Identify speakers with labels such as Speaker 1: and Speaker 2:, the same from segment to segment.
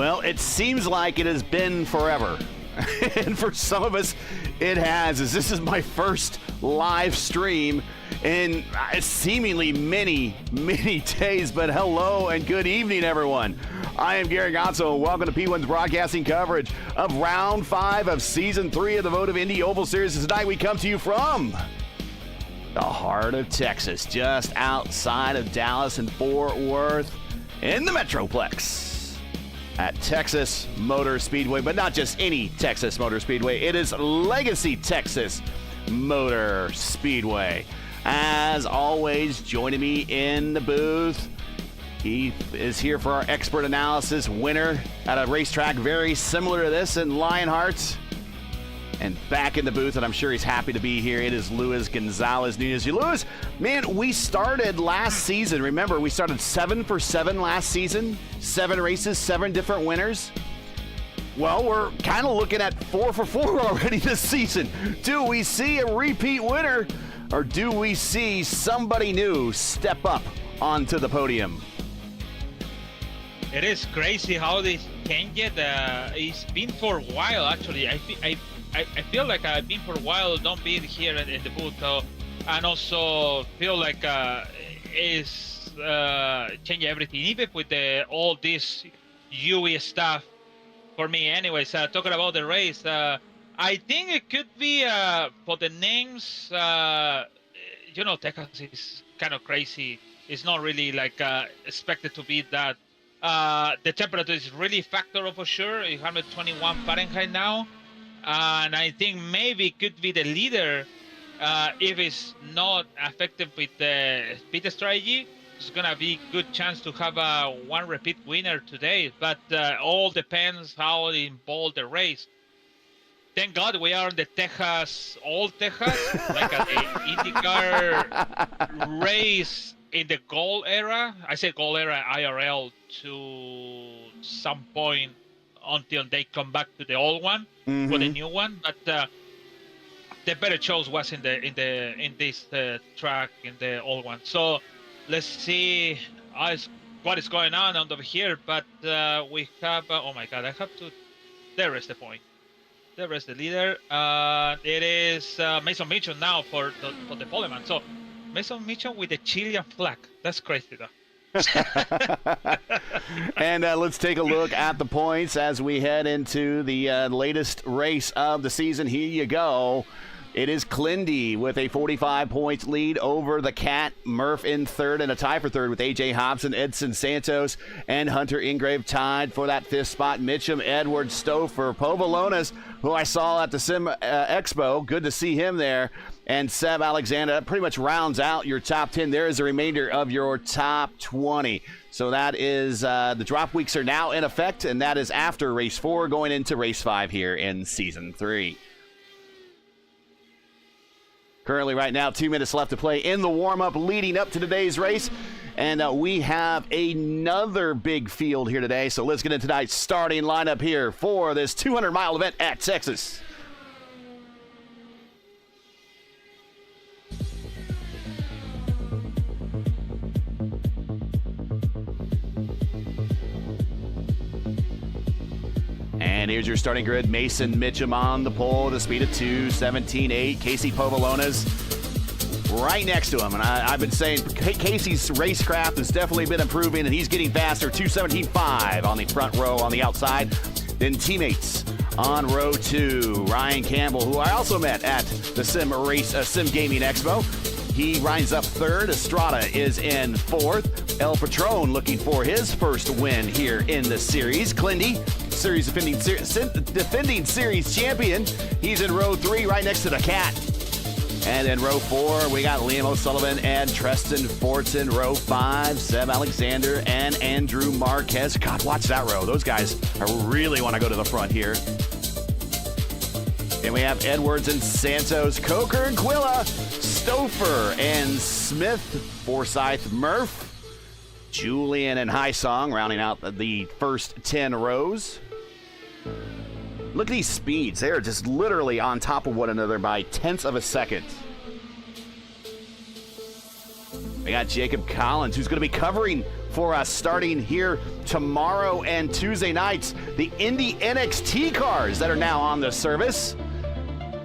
Speaker 1: Well, it seems like it has been forever. And for some of us, it has, as this is my first live stream in seemingly many days. But hello and good evening, everyone. I am Gary Gonzo, and welcome to P1's broadcasting coverage of Round 5 of Season 3 of the Votive Indy Oval Series. Tonight we come to you from the heart of Texas, just outside of Dallas and Fort Worth in the Metroplex at Texas Motor Speedway, but not just any Texas Motor Speedway. It is Legacy Texas Motor Speedway. As always, joining me in the booth, he is here for our expert analysis, winner at a racetrack very similar to this in Lionheart. And back in the booth, and I'm sure he's happy to be here, it is Luis Gonzalez Nunez. Luis, man, we started last season. Remember, we started 7 for 7 last season. 7 races, 7 different winners. Well, we're kind of looking at 4 for 4 already this season. Do we see a repeat winner, or do we see somebody new step up onto the podium?
Speaker 2: It is crazy how this changed. It's been for a while, actually. I feel like I've been for a while not being here in the booth, and also feel like it's changed everything, even with all this UE stuff for me. Anyways, talking about the race, I think it could be for the names. Texas is kind of crazy. It's not really like expected to be that. The temperature is really factor for sure. 121 Fahrenheit now. And I think maybe it could be the leader if it's not affected with the speed strategy. It's going to be a good chance to have one repeat winner today. But all depends how involved the race. Thank God we are in the Texas, old Texas, like the INDYCAR race in the gold era. I say gold era IRL to some point until they come back to the old one for the new one. But the better choice was in this track in the old one. So let's see what is going on over here. But we have oh my God, I have to. There is the point. There is the leader. It is Mason Mitchell now for the poleman. So Mason Mitchell with the Chilean flag. That's crazy though.
Speaker 1: And let's take a look at the points as we head into the latest race of the season. Here you go. It is Clindy with a 45 points lead over the Cat. Murph in third, and a tie for third with A.J. Hobson, Edson Santos, and Hunter Ingrave tied for that 5th spot. Mitchum, Edwards, Stouffer, Povolonas, who I saw at the Sim Expo. Good to see him there. And Seb Alexander. That pretty much rounds out your top 10. There is the remainder of your top 20. So that is the drop weeks are now in effect, and that is after race 4 going into race 5 here in season 3. Currently right now 2 minutes left to play in the warm-up leading up to today's race. And we have another big field here today. So let's get into tonight's starting lineup here for this 200-mile event at Texas. And here's your starting grid. Mason Mitchum on the pole, the speed of 2:17.8. Casey Povolonas right next to him. And I've been saying Casey's racecraft has definitely been improving, and he's getting faster. 2:17.5 on the front row on the outside. Then teammates on row 2. Ryan Campbell, who I also met at the Sim Gaming Expo. He winds up third. Estrada is in 4th. El Patron looking for his first win here in the series. Clindy, defending series champion. He's in row 3 right next to the Cat. And in row 4, we got Liam O'Sullivan and Treston Fortson. Row 5, Seb Alexander and Andrew Marquez. God, watch that row. Those guys really want to go to the front here. And we have Edwards and Santos, Coker and Quilla, Stouffer and Smith, Forsyth, Murph, Julian and Highsong rounding out the first 10 rows. Look at these speeds. They are just literally on top of one another by tenths of a second. We got Jacob Collins, who's going to be covering for us starting here tomorrow and Tuesday nights. The Indy NXT cars that are now on the service.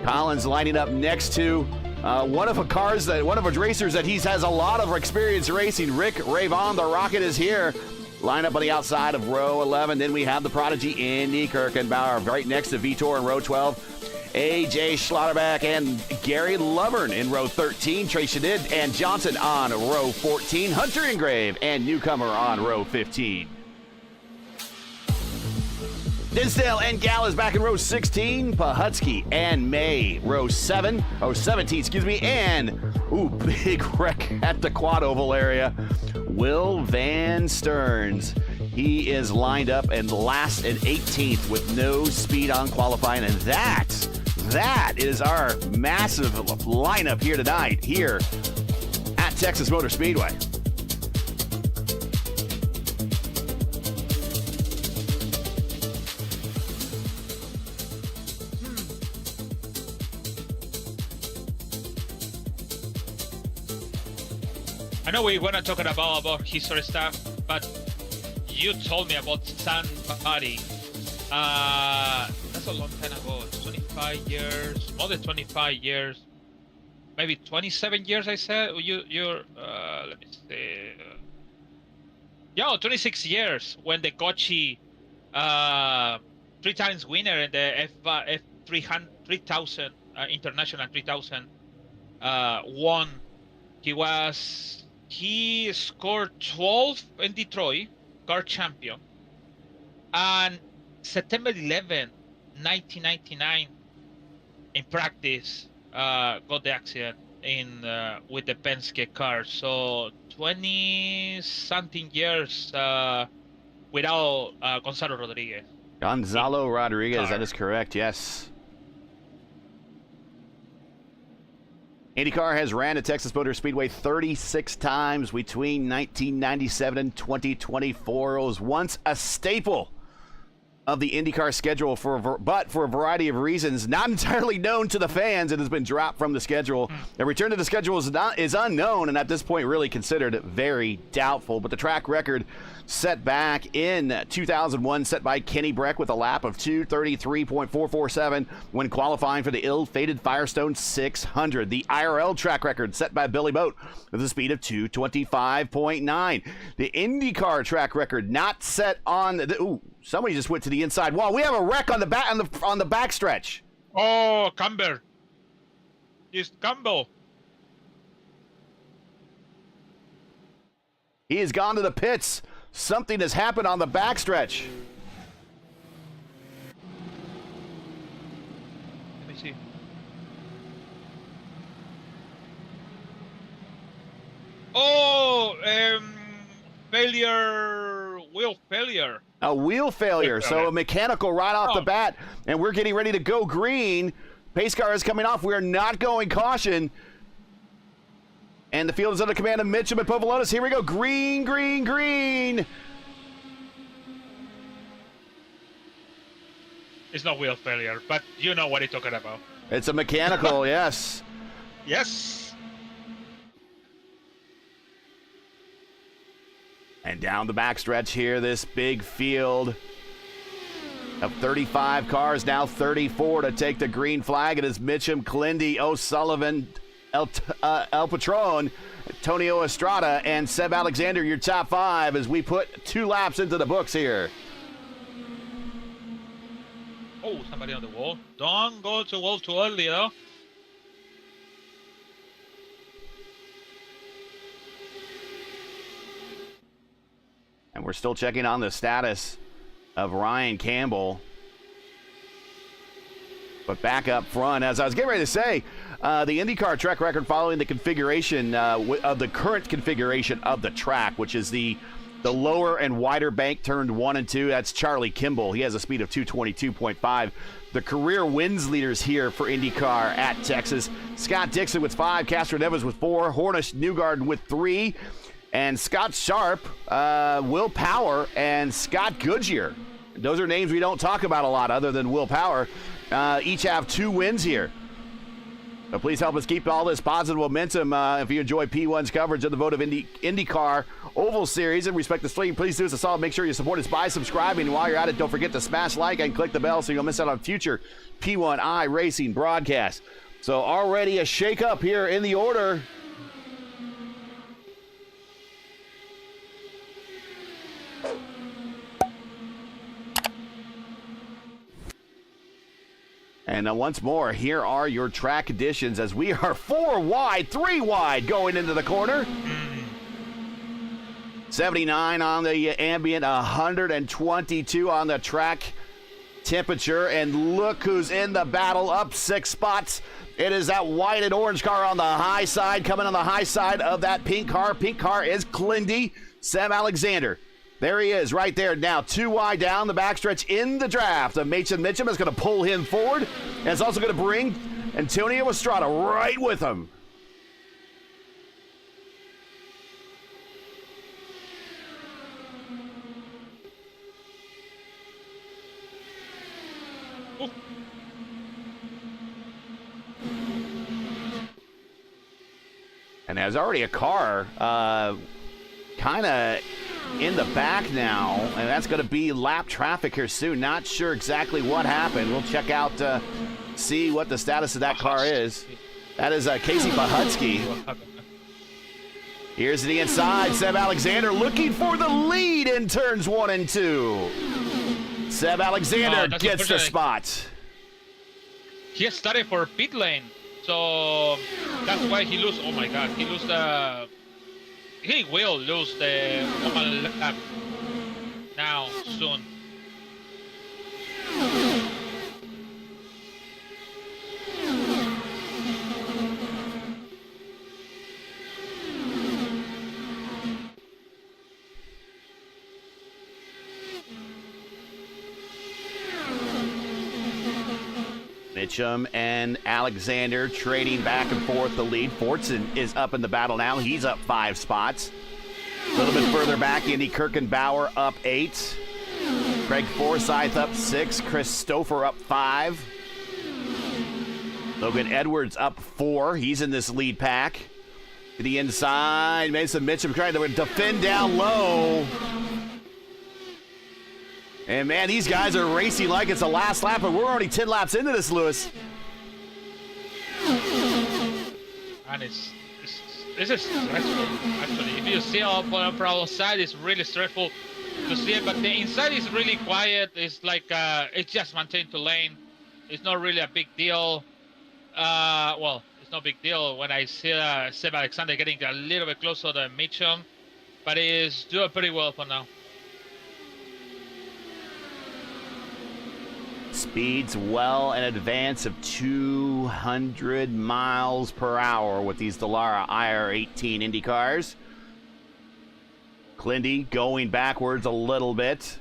Speaker 1: Collins lining up next to one of the racers that he has a lot of experience racing. Rick Ravon, the Rocket, is here. Line up on the outside of row 11. Then we have the prodigy Indy Kirkenbauer right next to Vitor in row 12. AJ Schlotterbeck and Gary Lovern in row 13. Trey Shadid and Johnson on row 14. Hunter Ingrave and Newcomer on row 15. Dinsdale and Gall is back in row 16. Pahutsky and May, row 17, and big wreck at the quad oval area. Will Van Stearns. He is lined up and last and 18th with no speed on qualifying, and that is our massive lineup here tonight here at Texas Motor Speedway.
Speaker 2: I know we want to talk about history stuff, but you told me about somebody. That's a long time ago. 25 years, more than 25 years, maybe 27 years. I said you're. Let me see. 26 years when the Gocci, 3 times winner in the F300 3000 International 3000 won. He scored 12 in Detroit, car champion. And September 11, 1999, in practice, got the accident with the Penske car. So 20-something years without Gonzalo Rodriguez.
Speaker 1: Gonzalo Rodriguez, that is correct, yes. INDYCAR has ran at Texas Motor Speedway 36 times between 1997 and 2024. It was once a staple of the INDYCAR schedule, but for a variety of reasons not entirely known to the fans, it has been dropped from the schedule. The return to the schedule is unknown, and at this point really considered very doubtful. But the track record set back in 2001, set by Kenny Breck with a lap of 2:33.447 when qualifying for the ill-fated Firestone 600. The IRL track record set by Billy Boat with a speed of 2:25.9. The INDYCAR track record not set on the... Somebody just went to the inside wall. We have a wreck on the backstretch.
Speaker 2: Oh, Campbell. It's Campbell.
Speaker 1: He has gone to the pits. Something has happened on the backstretch.
Speaker 2: Let me see. Oh, wheel failure.
Speaker 1: A wheel failure, so a mechanical right off the bat, and we're getting ready to go green. Pace car is coming off. We are not going caution. And the field is under command of Mitchum and Povolonis. Here we go. Green, green, green.
Speaker 2: It's not wheel failure, but you know what he's talking about.
Speaker 1: It's a mechanical, yes.
Speaker 2: Yes.
Speaker 1: And down the backstretch here, this big field of 35 cars, now 34 to take the green flag. It is Mitchum, Clindy, O'Sullivan, El Patron, Antonio Estrada, and Seb Alexander, your top 5 as we put 2 laps into the books here.
Speaker 2: Oh, somebody on the wall. Don't go to the wall too early, though.
Speaker 1: And we're still checking on the status of Ryan Campbell. But back up front, as I was getting ready to say, the INDYCAR track record following the configuration of the current configuration of the track, which is the lower and wider bank turned 1 and 2. That's Charlie Kimball. He has a speed of 222.5. The career wins leaders here for INDYCAR at Texas. Scott Dixon with 5, Castro Neves with 4, Hornish Newgarden with 3, and Scott Sharp, Will Power, and Scott Goodyear. Those are names we don't talk about a lot other than Will Power. Each have 2 wins here. Please help us keep all this positive momentum. If you enjoy P1's coverage of the Votive INDYCAR Oval Series and respect the stream, please do us a solid. Make sure you support us by subscribing. And while you're at it, don't forget to smash like and click the bell so you don't miss out on future P1 iRacing broadcasts. So already a shake-up here in the order. And once more, here are your track conditions as we are 4 wide, 3 wide going into the corner. 79 on the ambient, 122 on the track temperature. And look who's in the battle, up 6 spots. It is that white and orange car on the high side, coming on the high side of that pink car. Pink car is Clindy, Seb Alexander. There he is right there now, 2 wide down the backstretch in the draft. Mason Mitchum is going to pull him forward, and it's also going to bring Antonio Estrada right with him. And there's already a car kind of in the back now, and that's going to be lap traffic here soon. Not sure exactly what happened. We'll check out, see what the status of that car is. That is Casey Pahutsky. Here's the inside. Seb Alexander looking for the lead in turns 1 and 2. Seb Alexander gets the spot.
Speaker 2: He started for pit lane, so that's why he lose. Oh my God, he lose the. He will lose the open lap now soon.
Speaker 1: Mitchum and Alexander trading back and forth the lead. Fortson is up in the battle now. He's up 5 spots. A little bit further back, Andy Kirkenbauer up 8. Craig Forsyth up 6. Christopher up 5. Logan Edwards up 4. He's in this lead pack. To the inside, Mason Mitchum trying to defend down low. And, man, these guys are racing like it's the last lap, but we're already 10 laps into this, Lewis.
Speaker 2: And this is stressful, actually. If you see from outside, it's really stressful to see it, but the inside is really quiet. It's like, it's just maintained to lane. It's not really a big deal. Well, it's no big deal when I see Seb Alexander getting a little bit closer to Mitchum, but he's doing pretty well for now.
Speaker 1: Speeds well in advance of 200 miles per hour with these Dallara IR18 Indy cars. Clindy going backwards a little bit.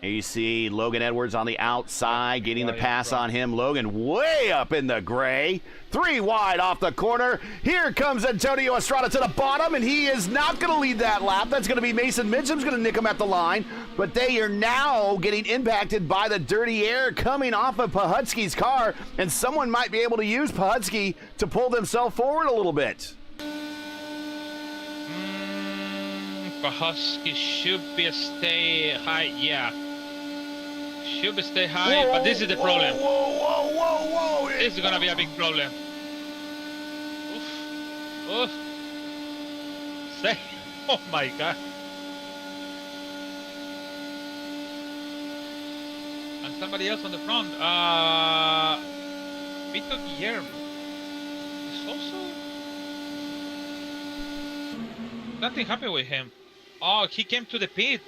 Speaker 1: And you see Logan Edwards on the outside getting the pass on him. Logan way up in the gray. 3 wide off the corner. Here comes Antonio Estrada to the bottom, and he is not going to lead that lap. That's going to be Mason Mitchum's going to nick him at the line. But they are now getting impacted by the dirty air coming off of Pahutsky's car, and someone might be able to use Pahutsky to pull themselves forward a little bit.
Speaker 2: Pahutsky should be stay high, yeah. Should be stay high, but this is the problem.
Speaker 1: Whoa.
Speaker 2: This is gonna be a big problem. Oof. Say, oh my God. And somebody else on the front. Vito Guillermo is also. Nothing happened with him. Oh, he came to the pit.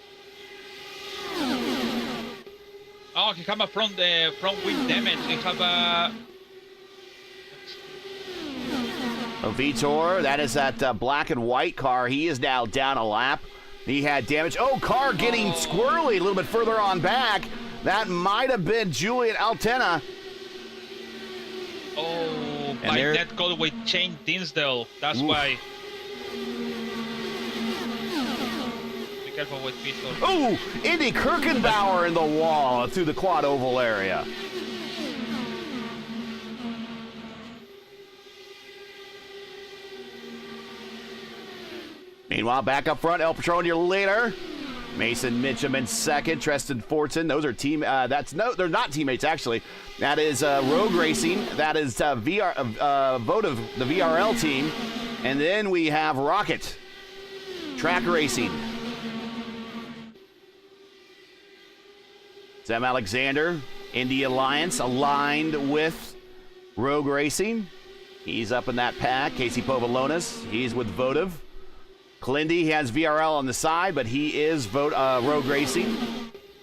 Speaker 2: Oh, he came up from the front wing damage. He have a.
Speaker 1: Vitor, that is that black and white car. He is now down a lap. He had damage. Oh, car getting squirrely a little bit further on back. That might have been Julian Altena.
Speaker 2: Oh, by that goal with Shane Dinsdale. That's why. Be careful with Vitor.
Speaker 1: Oh, Andy Kirkenbauer in the wall through the quad oval area. Meanwhile, back up front, El Patron, your leader. Mason Mitchum in second. Treston Fortson. Those are they're not teammates, actually. That is Rogue Racing. That is Votive, the VRL team. And then we have Rocket Track Racing. Sam Alexander, Indy Alliance, aligned with Rogue Racing. He's up in that pack. Casey Povalonis, he's with Votive. Clindy, he has VRL on the side, but he is Rogue Racing.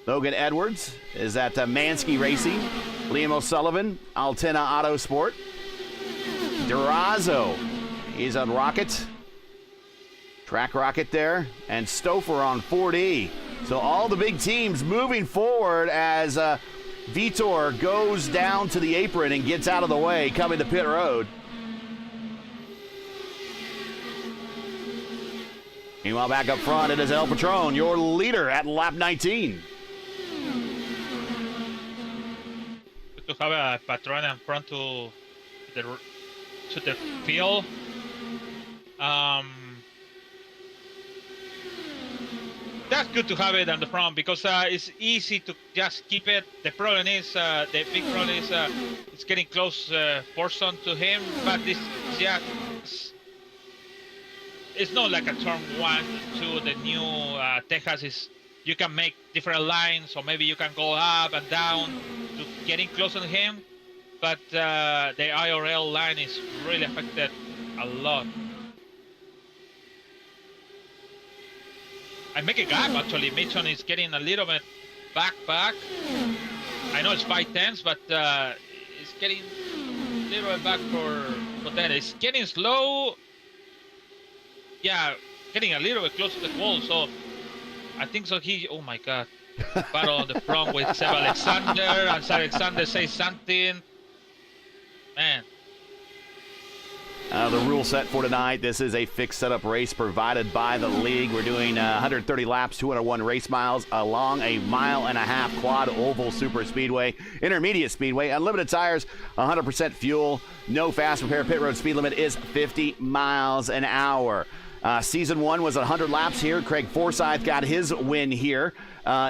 Speaker 1: Logan Edwards is at Mansky Racing. Liam O'Sullivan, Altena Autosport. Durazo, he's on Rocket. Track Rocket there. And Stouffer on 4D. So all the big teams moving forward as Vitor goes down to the apron and gets out of the way, coming to pit road. Meanwhile, back up front, it is El Patron, your leader at lap 19.
Speaker 2: To have a Patron in front to the field. That's good to have it on the front because it's easy to just keep it. The problem is, the big problem is it's getting close portion to him, but it's not like a turn 1 to the new Texas. You can make different lines, or maybe you can go up and down to getting closer to him. But the IRL line is really affected a lot. I make a gap actually. Mitchell is getting a little bit back. I know it's 5/10, but it's getting a little bit back for that. It's getting slow. Yeah, getting a little bit close to the wall. So I think so. Oh my God, battle on the front with Seb Alexander, and Seb Alexander says something. Man.
Speaker 1: The rule set for tonight, this is a fixed setup race provided by the league. We're doing 130 laps, 201 race miles along a 1.5 mile quad oval super speedway, intermediate speedway, unlimited tires, 100% fuel, no fast repair. Pit road speed limit is 50 miles an hour. Season 1 was 100 laps here. Craig Forsyth got his win here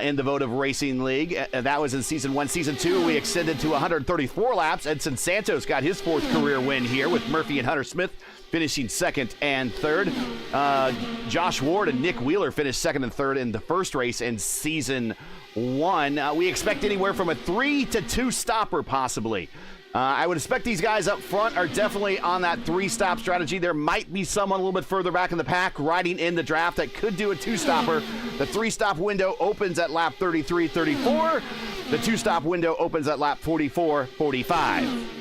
Speaker 1: in the Votive Racing League. That was in Season 1. Season 2, we extended to 134 laps. Edson Santos got his 4th career win here with Murphy and Hunter Smith finishing 2nd and 3rd. Josh Ward and Nick Wheeler finished 2nd and 3rd in the first race in Season 1. We expect anywhere from a 3 to 2 stopper possibly. I would expect these guys up front are definitely on that 3-stop strategy. There might be someone a little bit further back in the pack riding in the draft that could do a 2-stopper. The 3-stop window opens at lap 33-34. The 2-stop window opens at lap 44-45.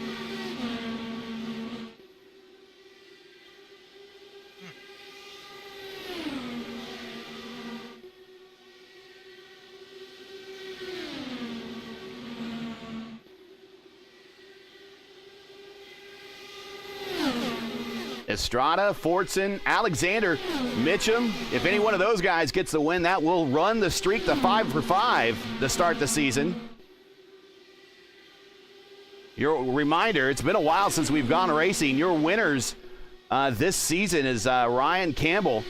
Speaker 1: Estrada, Fortson, Alexander, Mitchum. If any one of those guys gets the win, that will run the streak to 5 for 5 to start the season. Your reminder, it's been a while since we've gone racing. Your winners this season is Ryan Campbell,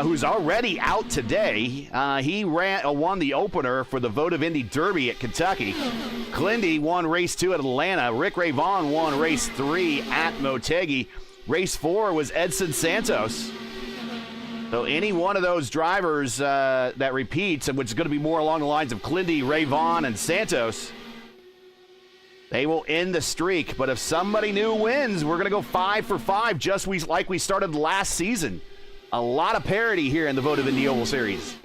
Speaker 1: who's already out today. He won the opener for the Votive Indy Derby at Kentucky. Clindy won race 2 at Atlanta. Rick Ray Vaughn won race 3 at Motegi. Race 4 was Edson Santos. So any one of those drivers that repeats, and which is going to be more along the lines of Clindy, Ray Vaughn, and Santos, they will end the streak. But if somebody new wins, we're going to go 5 for 5, just like we started last season. A lot of parity here in the Votive Indy Oval Series.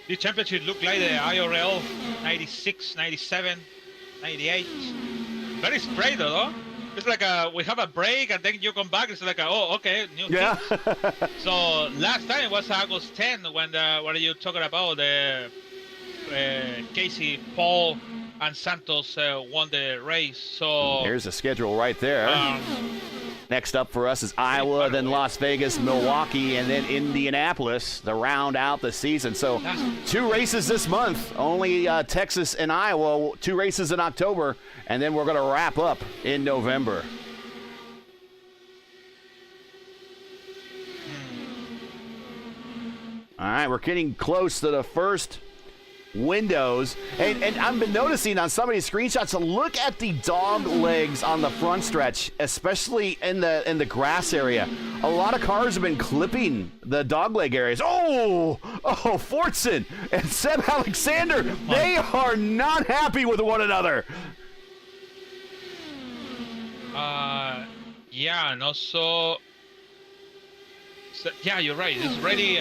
Speaker 2: The championship looked like the IRL 96, 97, 98. Very straight though. It's like we have a break and then you come back. It's like oh, okay, new team. So last time it was August 10 when you talking about the Casey, Paul, and Santos won the race. So
Speaker 1: there's the schedule right there. Next up for us is Iowa, then Las Vegas, Milwaukee, and then Indianapolis to round out the season. So 2 races this month, only Texas and Iowa, 2 races in October, and then we're going to wrap up in November. All right, we're getting close to the first windows. And I've been noticing on some of these screenshots, look at the dog legs on the front stretch, especially in the grass area. A lot of cars have been clipping the dog leg areas. Oh, Fortson and Seb Alexander, they are not happy with one another.
Speaker 2: Yeah, and also, yeah, you're right. It's really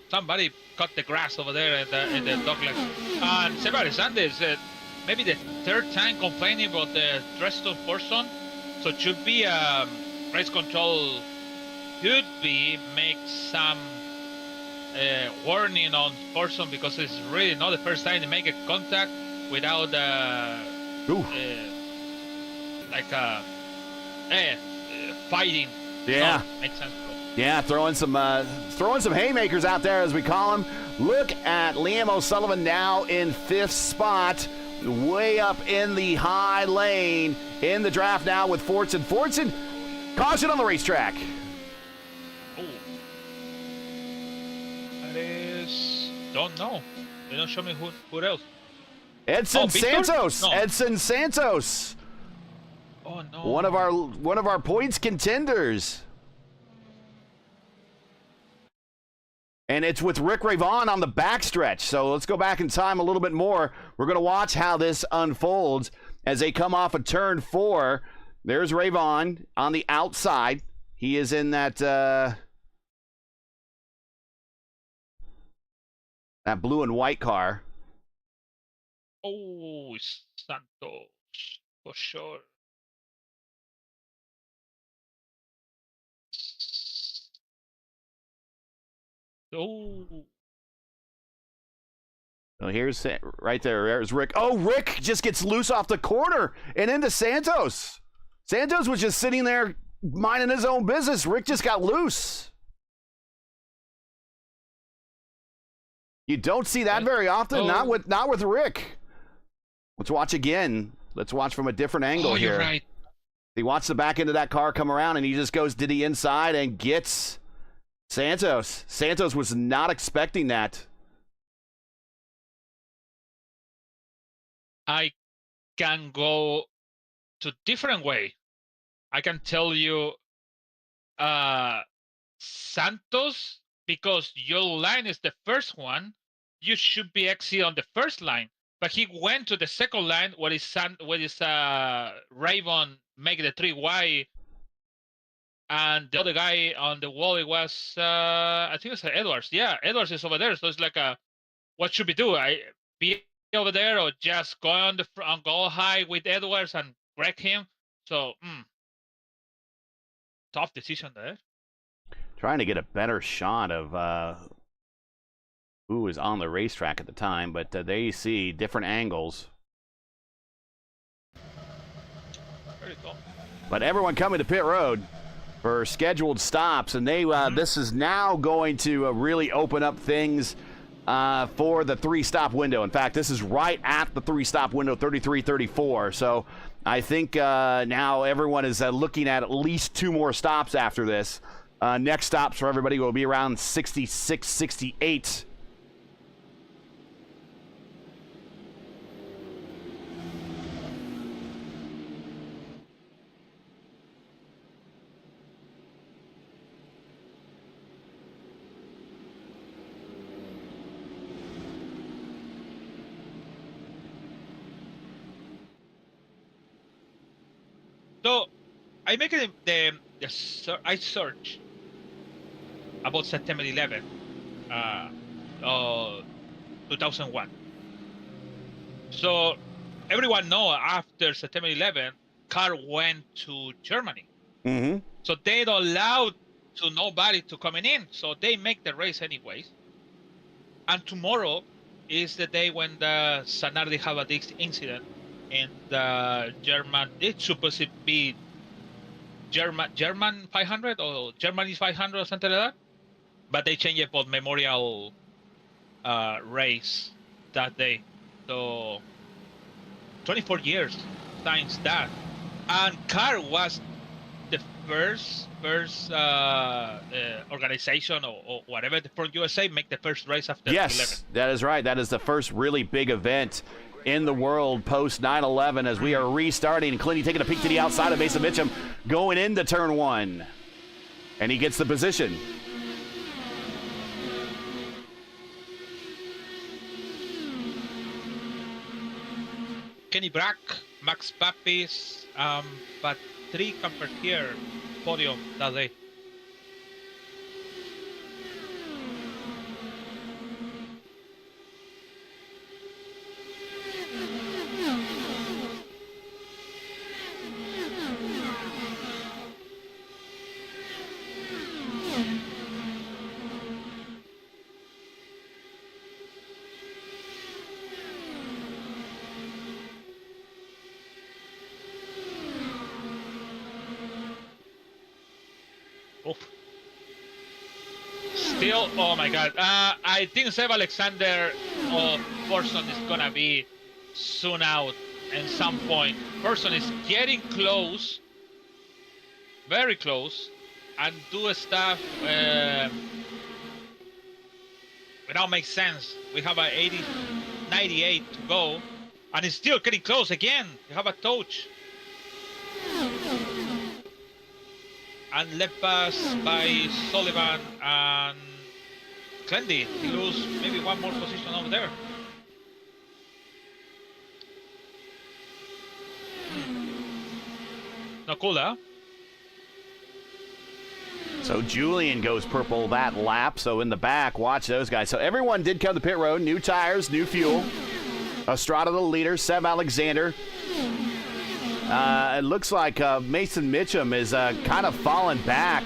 Speaker 2: somebody cut the grass over there in the dog leg. And Seb Alexander is maybe the third time complaining about the rest of Forson. So it should be race control could be make some warning on Forson, because it's really not the first time they make a contact without fighting.
Speaker 1: Yeah,
Speaker 2: no, makes sense.
Speaker 1: Yeah, throwing some haymakers out there, as we call them. Look at Liam O'Sullivan now in 5th spot, way up in the high lane in the draft now with Fortson. Fortson, caution on the racetrack.
Speaker 2: Oh, that is, don't know. They don't show me who else.
Speaker 1: Edson Santos.
Speaker 2: No.
Speaker 1: Edson Santos.
Speaker 2: Oh no.
Speaker 1: One of our points contenders. And it's with Rick Ravon on the backstretch. So let's go back in time a little bit more. We're going to watch how this unfolds as they come off of turn 4. There's Ravon on the outside. He is in that blue and white car.
Speaker 2: Oh, Santos, for sure. Oh.
Speaker 1: So here's right there. There's Rick. Oh, Rick just gets loose off the corner and into Santos. Santos was just sitting there minding his own business. Rick just got loose. You don't see that very often.
Speaker 2: Oh.
Speaker 1: Not with Rick. Let's watch again. Let's watch from a different angle here.
Speaker 2: You're right.
Speaker 1: He watched the back end of that car come around, and he just goes to the inside and gets Santos. Santos was not expecting that.
Speaker 2: I can go to different way. I can tell you, Santos, because your line is the first one, you should be exit on the first line. But he went to the second line where his Ravon make the 3Y, and the other guy on the wall, it was I think it was Edwards. Yeah, Edwards is over there. So it's like what should we do? I be over there or just go on the front, go high with Edwards and wreck him? So tough decision there.
Speaker 1: Trying to get a better shot of who was on the racetrack at the time, but there you see different angles.
Speaker 2: Very cool.
Speaker 1: But everyone coming to pit road for scheduled stops, and they this is now going to really open up things for the 3-stop window. In fact, this is right at the 3-stop window, 33-34. So I think now everyone is looking at least 2 more stops after this. Next stops for everybody will be around 66, 68.
Speaker 2: So I make it I search about September 11, 2001. So everyone know after September 11, car went to Germany.
Speaker 1: Mm-hmm.
Speaker 2: So they don't allow to nobody to coming in. So they make the race anyways. And tomorrow is the day when the Sanardi have a this incident in the German. It's supposed to be German 500 or Germany's 500 or something like that. But they changed it for memorial race that day. So 24 years since that. And car was first organization or whatever from USA make the first race after 11.
Speaker 1: Yes, that is right. That is the first really big event in the world post 9/11 as we are restarting. Clinty taking a peek to the outside of Mason Mitchum going into turn 1. And he gets the position.
Speaker 2: Kenny Brack, Max Papis, Patrick Campertier, podium that day. Oof. Still, oh my God. I think Seb Alexander of Person is gonna be soon out at some point. Person is getting close, very close, and do stuff without make sense. We have a 98 to go, and it's still getting close again. We have a touch. And left pass by Sullivan and Clendy. He lose maybe one more position over there. No cool, huh?
Speaker 1: So Julian goes purple that lap. So in the back, watch those guys. So everyone did come to pit road. New tires, new fuel. Estrada the leader. Seb Alexander. It looks like Mason Mitchum is kind of fallen back.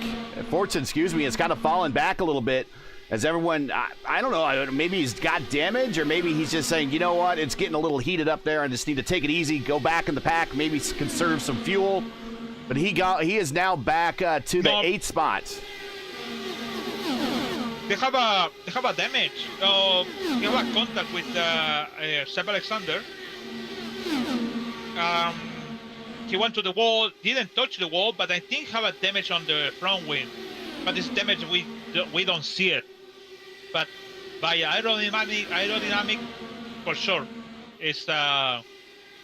Speaker 1: Fortune, excuse me, has kind of fallen back a little bit as everyone, I don't know, maybe he's got damage or maybe he's just saying, you know what, it's getting a little heated up there. I just need to take it easy, go back in the pack, maybe conserve some fuel. But he is now back to the 8th spot.
Speaker 2: They have a damage. They have a contact with Seb Alexander. He went to the wall, didn't touch the wall, but I think have a damage on the front wing. But this damage we don't see it. But by aerodynamic for sure, it's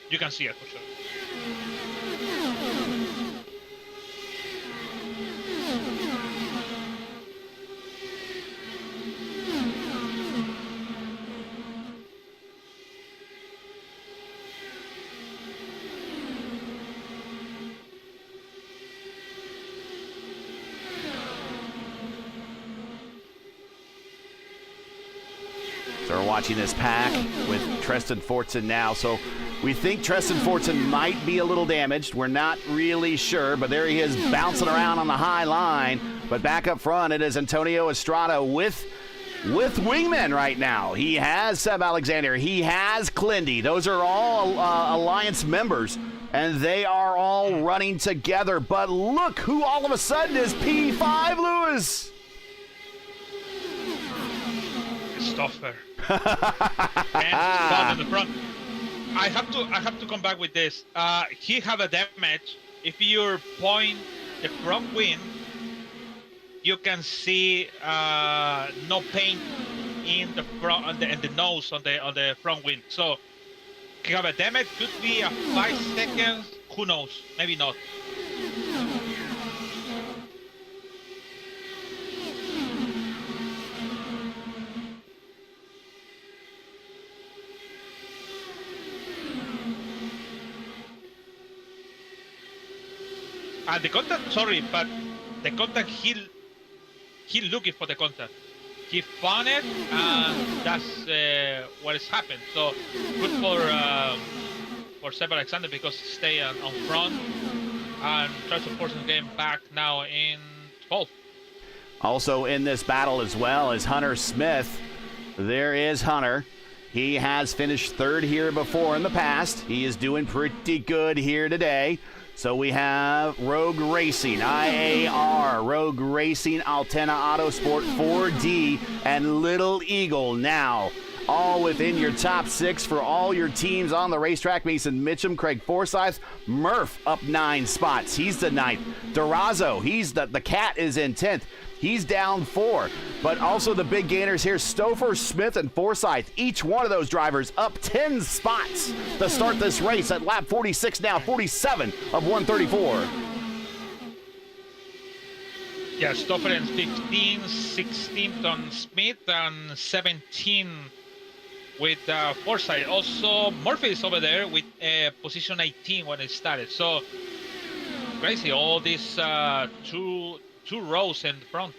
Speaker 2: you can see it for sure.
Speaker 1: So we're watching this pack with Tristan Fortson now. So we think Tristan Fortson might be a little damaged. We're not really sure, but there he is bouncing around on the high line. But back up front, it is Antonio Estrada with wingmen right now. He has Seb Alexander. He has Clindy. Those are all Alliance members, and they are all running together. But look who all of a sudden is P5, Lewis.
Speaker 2: Stoffer. And spot in the front. I have to come back with this. He have a damage. If you point the front wing, you can see no paint in the front and the nose on the front wing. So he have a damage. Could be a 5 seconds. Who knows? Maybe not. And the contact, sorry, but the contact, he looking for the contact. He found it, and that's what has happened. So good for Seb Alexander because he stay on front and try to force the game back now in 12th.
Speaker 1: Also in this battle as well is Hunter Smith. There is Hunter. He has finished 3rd here before in the past. He is doing pretty good here today. So we have Rogue Racing, IAR, Rogue Racing, Altena Autosport 4D, and Little Eagle now all within your top 6 for all your teams on the racetrack. Mason Mitchum, Craig Forsyth, Murph up 9 spots. He's the 9th. Durazo, he's the cat is in 10th. He's down 4. But also the big gainers here, Stouffer, Smith, and Forsyth. Each one of those drivers up 10 spots to start this race at lap 46 now, 47 of 134.
Speaker 2: Yeah, Stouffer in 15, 16th on Smith, and 17 with Forsyth. Also, Murphy is over there with position 18 when it started. So, crazy, all these two rows in front.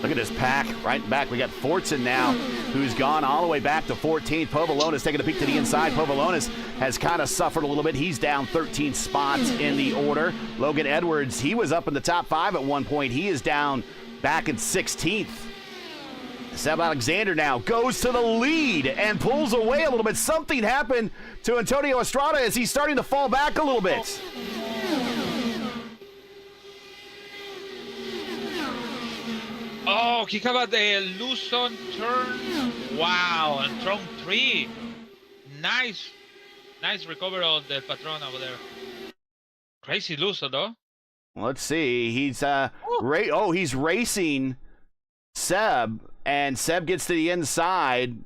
Speaker 1: Look at this pack right back. We got Fortson now, who's gone all the way back to 14th. Povolonis taking a peek to the inside. Povolonis has kind of suffered a little bit. He's down 13 spots in the order. Logan Edwards, he was up in the top 5 at one point. He is down back in 16th. Seb Alexander now goes to the lead and pulls away a little bit. Something happened to Antonio Estrada as he's starting to fall back a little bit.
Speaker 2: Oh, he got the loose on turn. Wow, and turn 3. Nice recovery on the Patron over there. Crazy loose, though.
Speaker 1: Let's see. He's he's racing Seb, and Seb gets to the inside.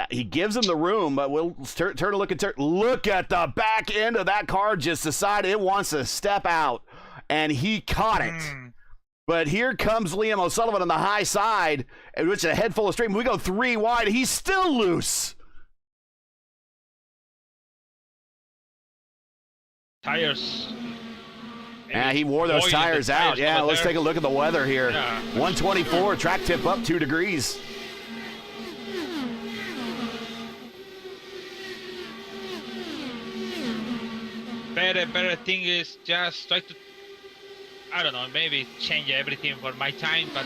Speaker 1: He gives him the room, but we'll turn a look at look at the back end of that car. Just decided it wants to step out, and he caught it. But here comes Liam O'Sullivan on the high side, which is a head full of stream. We go 3 wide. He's still loose.
Speaker 2: Tires.
Speaker 1: Yeah, he wore those tires out. Yeah, let's take a look at the weather here. Yeah. 124, track tip up 2 degrees.
Speaker 2: Better thing is just try to, I don't know, maybe change everything for my time, but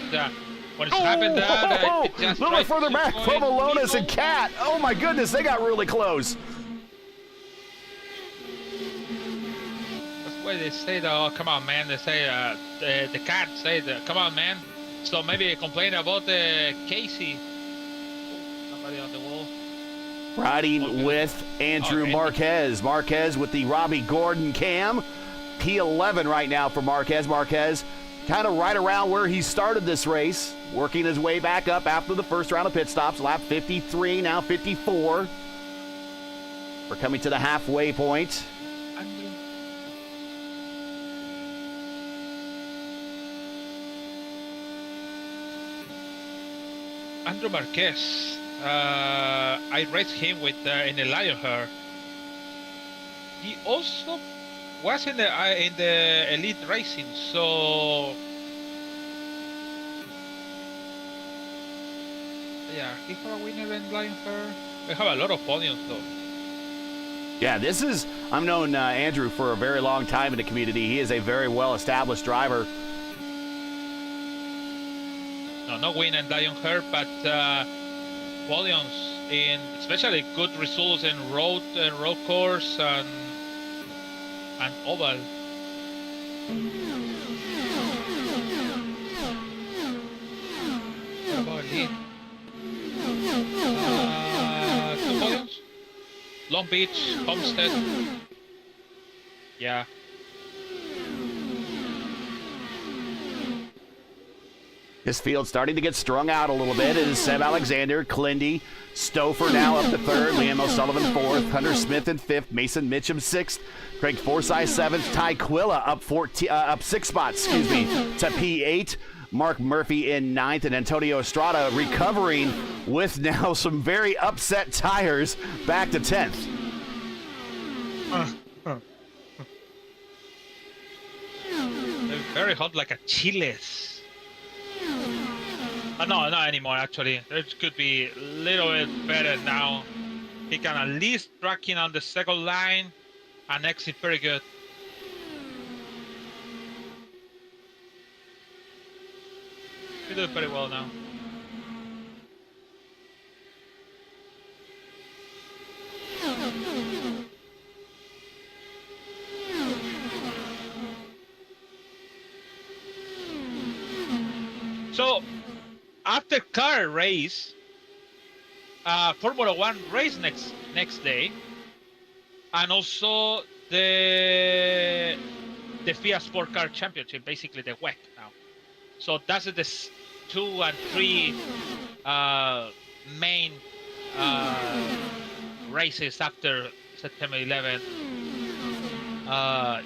Speaker 2: when it's happened that, just
Speaker 1: a little bit further back, Povolonis and Cat. Oh my goodness, they got really close.
Speaker 2: That's why they say, oh, come on, man. They say, the Cat say, come on, man. So maybe complain about Casey. Oh, somebody on the wall.
Speaker 1: Riding with Andrew Marquez. Marquez with the Robbie Gordon cam. P11 right now for Marquez. Marquez kind of right around where he started this race, working his way back up after the first round of pit stops. Lap 53, now 54. We're coming to the halfway point.
Speaker 2: Andrew Marquez. I raced him with in the Lionheart. He also was in the elite racing, so yeah, he have a winner in Lionheart. We have a lot of podiums though.
Speaker 1: Yeah, I've known Andrew for a very long time in the community. He is a very well-established driver.
Speaker 2: No, not win in Lionheart, but podiums in, especially good results in road course and oval. What about lead? 2 podiums? Long Beach, Homestead. Yeah.
Speaker 1: This field starting to get strung out a little bit. It is Seb Alexander, Clindy, Stouffer now up to 3rd, Liam O'Sullivan 4th, Hunter Smith in 5th, Mason Mitchum 6th, Craig Forsyth 7th, Ty Quilla up 6 spots, to P8, Mark Murphy in 9th, and Antonio Estrada recovering with now some very upset tires back to 10th.
Speaker 2: They're very hot like a chiles. No, not anymore, actually. It could be a little bit better now. He can at least track in on the second line and exit very good. He's doing very well now. So, after car race, Formula One race next day, and also the FIA Sport Car Championship, basically the WEC now. So that's the 2 and 3 main races after September 11th.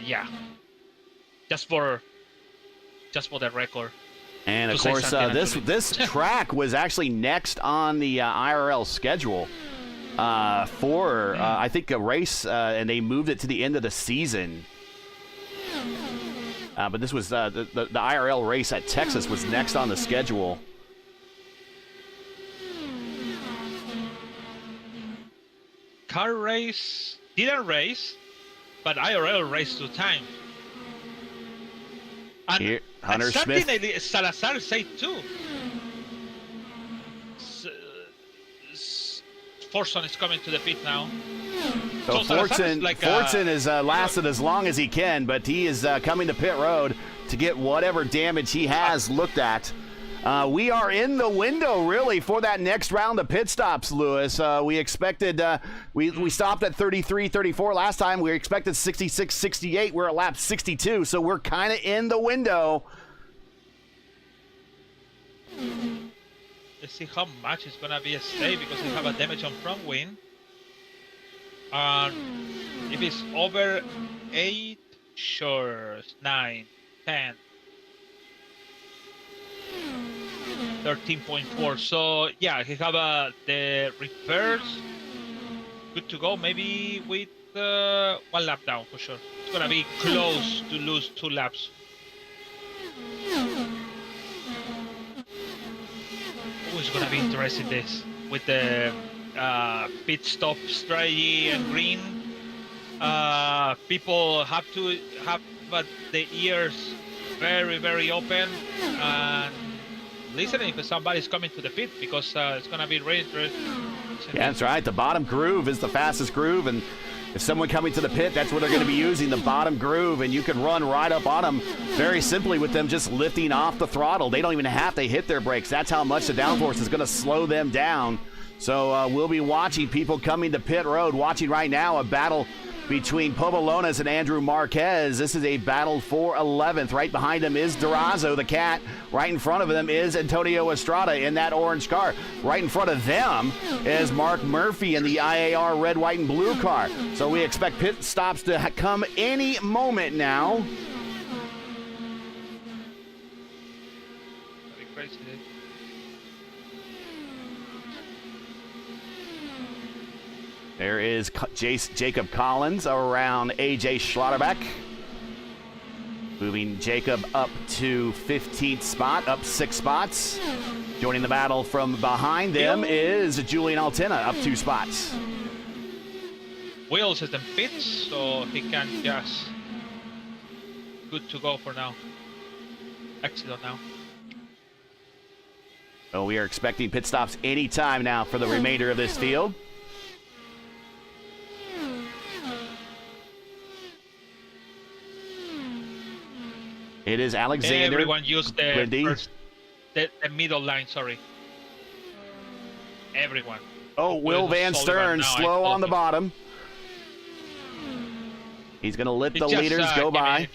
Speaker 2: Yeah, just for the record.
Speaker 1: And of course, this track was actually next on the IRL schedule for I think a race, and they moved it to the end of the season. But this was the IRL race at Texas was next on the schedule.
Speaker 2: Car race didn't race, but IRL raced 2 times. And,
Speaker 1: Here, Hunter Smith.
Speaker 2: Salazar said too. Forson is coming to the pit now.
Speaker 1: So Fortson has lasted as long as he can, but he is coming to pit road to get whatever damage he has looked at. We are in the window, really, for that next round of pit stops, Lewis. We expected, we stopped at 33, 34 last time. We expected 66, 68. We're at lap 62, so we're kind of in the window.
Speaker 2: Let's see how much is going to be a stay because we have a damage on front wing. If it's over 8, sure, 9, 10. 13.4. So yeah, he have the repairs good to go. Maybe with 1 lap down for sure. It's gonna be close to lose 2 laps. Oh, it's gonna be interesting this with the pit stop strategy and green. People have to have the ears very, very open and listening if somebody's coming to the pit because it's going to be really interesting.
Speaker 1: Yeah, that's right. The bottom groove is the fastest groove, and if someone coming to the pit, that's what they're going to be using, the bottom groove, and you can run right up on them very simply with them just lifting off the throttle. They don't even have to hit their brakes. That's how much the downforce is going to slow them down. So we'll be watching people coming to pit road, watching right now a battle between Pobolones and Andrew Marquez. This is a battle for 11th. Right behind them is Durazo, the cat. Right in front of them is Antonio Estrada in that orange car. Right in front of them is Mark Murphy in the IAR red, white, and blue car. So we expect pit stops to come any moment now.
Speaker 2: Very crazy.
Speaker 1: There is Jacob Collins around AJ Schlotterbeck. Moving Jacob up to 15th spot, up 6 spots. Joining the battle from behind them is Julian Altina, up 2 spots.
Speaker 2: Wheels is in pits, so he can just good to go for now. Excellent now.
Speaker 1: So we are expecting pit stops anytime now for the remainder of this field. It is Alexander.
Speaker 2: Everyone used the middle line, sorry. Everyone.
Speaker 1: Oh, Will Van Stern, slow on the bottom. He's going to let the leaders go by.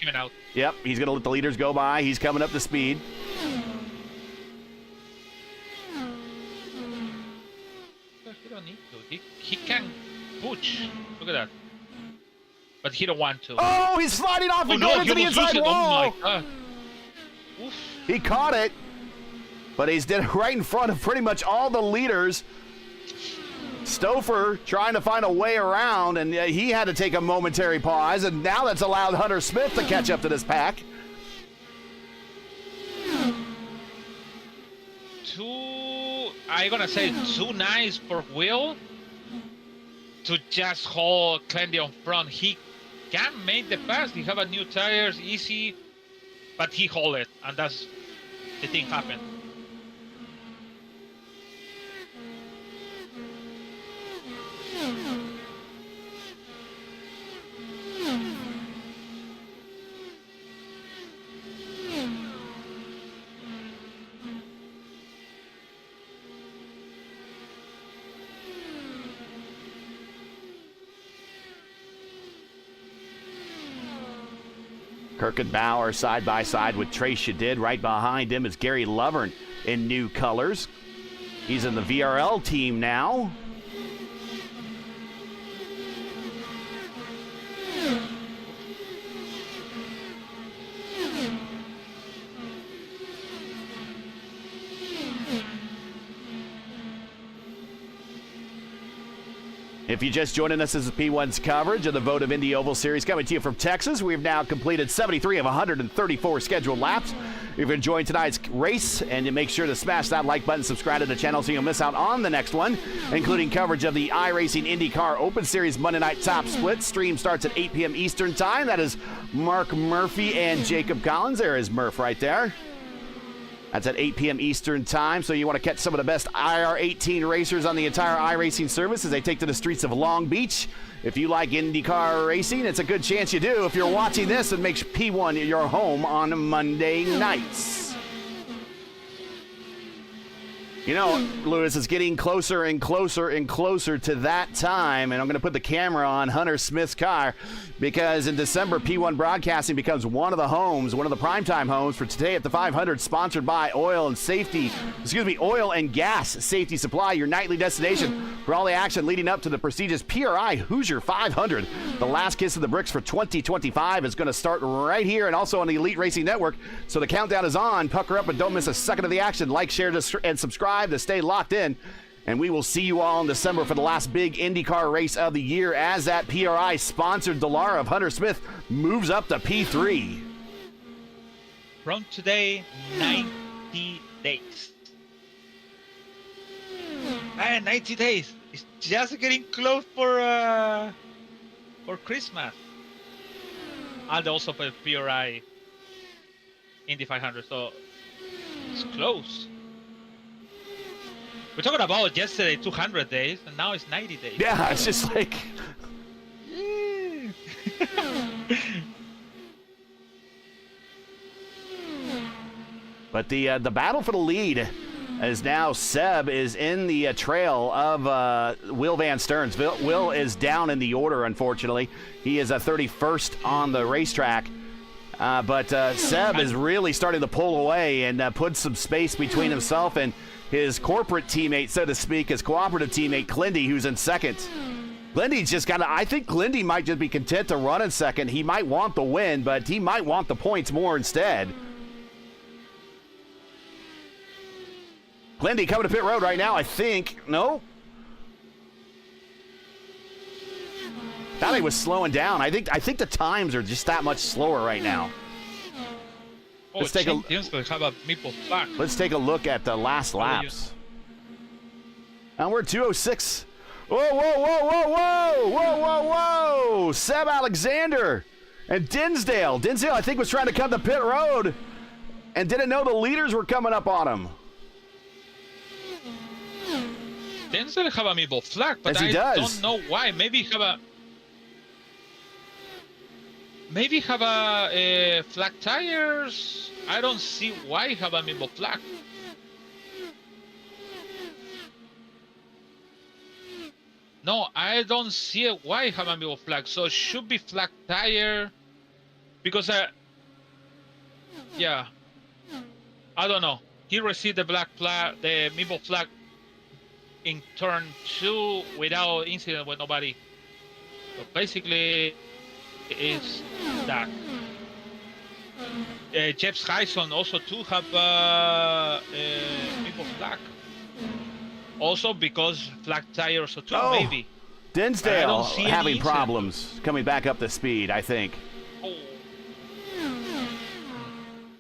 Speaker 1: Yep, he's going to let the leaders go by. He's coming up to speed.
Speaker 2: He don't need to. He can push. Look at that. But he don't want to.
Speaker 1: Oh, he's sliding off and going into the inside wall.
Speaker 2: Oh my God.
Speaker 1: He caught it, but he's dead right in front of pretty much all the leaders. Stouffer trying to find a way around, and he had to take a momentary pause, and now that's allowed Hunter Smith to catch up to this pack.
Speaker 2: I'm gonna say too nice for Will. to just hold Clendy on front. He can make the pass. He have a new tires, easy, but he hold it, and that's the thing happened.
Speaker 1: Kirkenbauer side by side with Trace Shadid. Right behind him is Gary Lovern in new colors. He's in the VRL team now. If you're just joining us, this is P1's coverage of the Votive Indy Oval Series coming to you from Texas. We've now completed 73 of 134 scheduled laps. If you're enjoying tonight's race, and you make sure to smash that like button, subscribe to the channel so you'll miss out on the next one, including coverage of the iRacing INDYCAR Open Series Monday Night Top Split. Stream starts at 8 p.m. Eastern Time. That is Mark Murphy and Jacob Collins. There is Murph right there. That's at 8 p.m. Eastern Time, so you want to catch some of the best IR18 racers on the entire iRacing service as they take to the streets of Long Beach. If you like IndyCar racing, it's a good chance you do if you're watching this and makes P1 your home on Monday nights. You know, Lewis, is getting closer and closer and closer to that time, and I'm going to put the camera on Hunter Smith's car because in December, P1 Broadcasting becomes one of the primetime homes for Today at the 500, sponsored by Oil and Gas Safety Supply, your nightly destination for all the action leading up to the prestigious PRI Hoosier 500. The last kiss of the bricks for 2025 is going to start right here and also on the Elite Racing Network. So the countdown is on. Pucker up and don't miss a second of the action. Like, share, and subscribe to stay locked in, and we will see you all in December for the last big IndyCar race of the year as that PRI sponsored Dallara of Hunter Smith moves up to P3.
Speaker 2: From today, 90 days. 90 days. It's just getting close for Christmas, and also for PRI Indy 500. So it's close. We're talking about yesterday 200 days, and now it's 90 days.
Speaker 1: Yeah, it's just like... But the battle for the lead is now Seb is in the trail of Will Van Stearns. Will is down in the order, unfortunately. He is 31st on the racetrack. But Seb is really starting to pull away and put some space between himself and his corporate teammate, so to speak, his cooperative teammate, Clendy, who's in second. Clendy's just got to, I think Clendy might just be content to run in second. He might want the win, but he might want the points more instead. Clendy coming to pit road right now, I think. No? Thought he was slowing down. I think the times are just that much slower right now. Let's take a look at the last laps. And we're 206. Whoa, whoa, whoa, whoa, whoa, whoa, whoa, whoa. Seb Alexander and Dinsdale. Dinsdale, I think, was trying to come to pit road and didn't know the leaders were coming up on him.
Speaker 2: Dinsdale have a middle flag, but I don't know why. Maybe have a flat tires. I don't see why have a middle flag. No, I don't see why have a middle flag. So it should be flat tire because yeah, I don't know. He received the black flag, the middle flag in turn 2 without incident with nobody. So basically, it's that. Jeff Skyson also too have middle flag. Also because flat tires too, maybe.
Speaker 1: Dinsdale having problems coming back up to speed, I think.
Speaker 2: Oh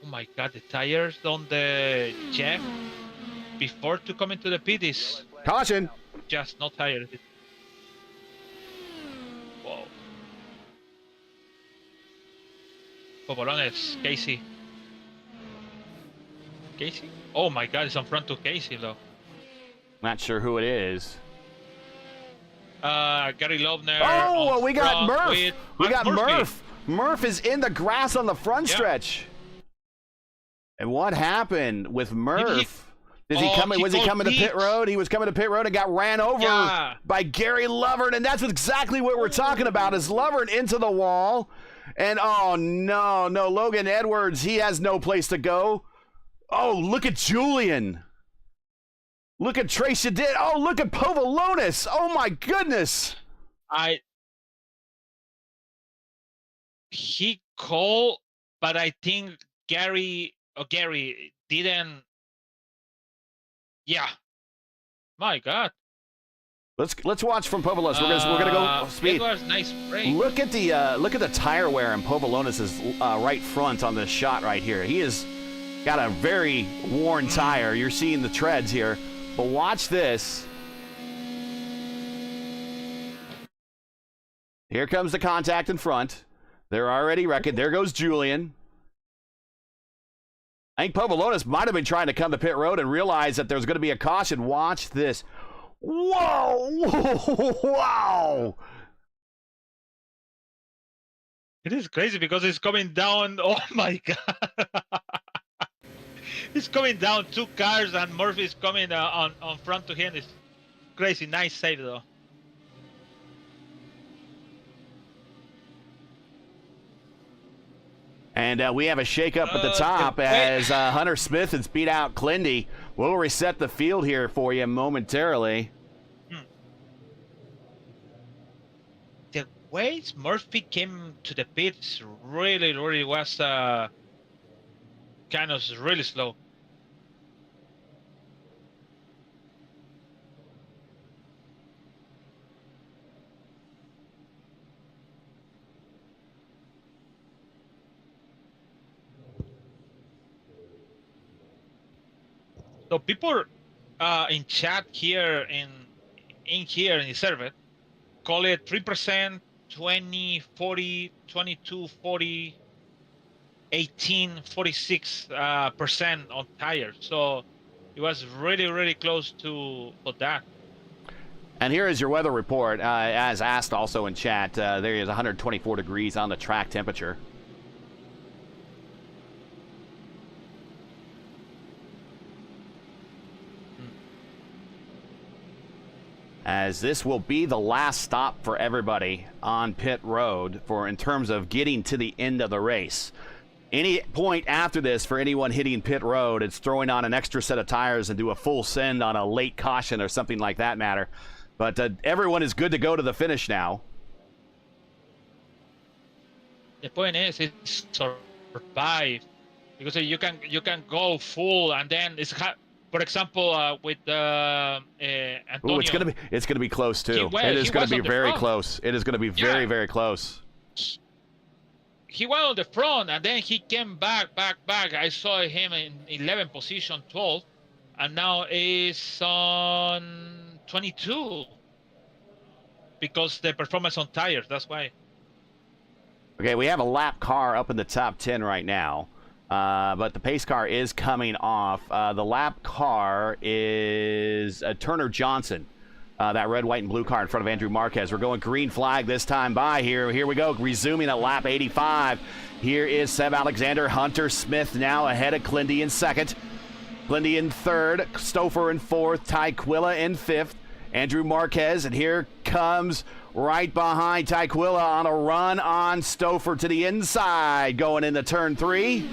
Speaker 2: my God, the tires on the Jeff before to come into the pit is
Speaker 1: caution.
Speaker 2: Just not tired. Pobolones, Casey. Casey? Oh my God, it's on front to Casey though.
Speaker 1: Not sure who it is.
Speaker 2: Gary Loebner.
Speaker 1: Oh, we got Murph. We got
Speaker 2: Murphy.
Speaker 1: Murph. Murph is in the grass on the front stretch. And what happened with Murph? Was he coming to pit road? He was coming to pit road and got ran over by Gary Lovern, and that's exactly what we're talking about. Is Lovern into the wall? And oh no, Logan Edwards, he has no place to go. Oh, look at Julian. Look at Trace Shadid. Oh, look at Povolonis. Oh my goodness.
Speaker 2: He called, but I think Gary didn't. Yeah. My God.
Speaker 1: Let's watch from Povolonis. We're gonna go speed.
Speaker 2: It was nice break.
Speaker 1: Look at the tire wear in Povolonis' right front on this shot right here. He has got a very worn tire. You're seeing the treads here, but watch this. Here comes the contact in front. They're already wrecking. There goes Julian. I think Povolonis might have been trying to come to pit road and realize that there's going to be a caution. Watch this. Whoa! Wow!
Speaker 2: It is crazy because it's coming down. Oh my God! It's coming down 2 cars and Murphy's coming on front to him. It's crazy. Nice save though.
Speaker 1: And we have a shakeup at the top as Hunter Smith has beat out Clindy. We'll reset the field here for you momentarily.
Speaker 2: The way Murphy came to the pits really was kind of really slow. So people in chat here in the server call it 3%, 20, 40, 22, 40, 18, 46% on tires. So it was really close to that.
Speaker 1: And here is your weather report, as asked also in chat. There is 124 degrees on the track temperature. As this will be the last stop for everybody on pit road in terms of getting to the end of the race. Any point after this for anyone hitting pit road, it's throwing on an extra set of tires and do a full send on a late caution or something like that matter. But everyone is good to go to the finish now.
Speaker 2: The point is, it's survive because you can go full and then it's. For example, with Antonio.
Speaker 1: Ooh, it's gonna be close too. It is gonna be very close. It is gonna be very close.
Speaker 2: He went on the front and then he came back. I saw him in 11 position, 12, and now is on 22 because the performance on tires. That's why.
Speaker 1: Okay, we have a lap car up in the top 10 right now. But the pace car is coming off. The lap car is Turner Johnson. That red, white, and blue car in front of Andrew Marquez. We're going green flag this time by here. Here we go, resuming at lap 85. Here is Seb Alexander. Hunter Smith now ahead of Clindy in second. Clindy in third. Stouffer in fourth. Ty Quilla in fifth. Andrew Marquez, and here comes right behind Ty Quilla on a run on Stouffer to the inside, going into turn 3.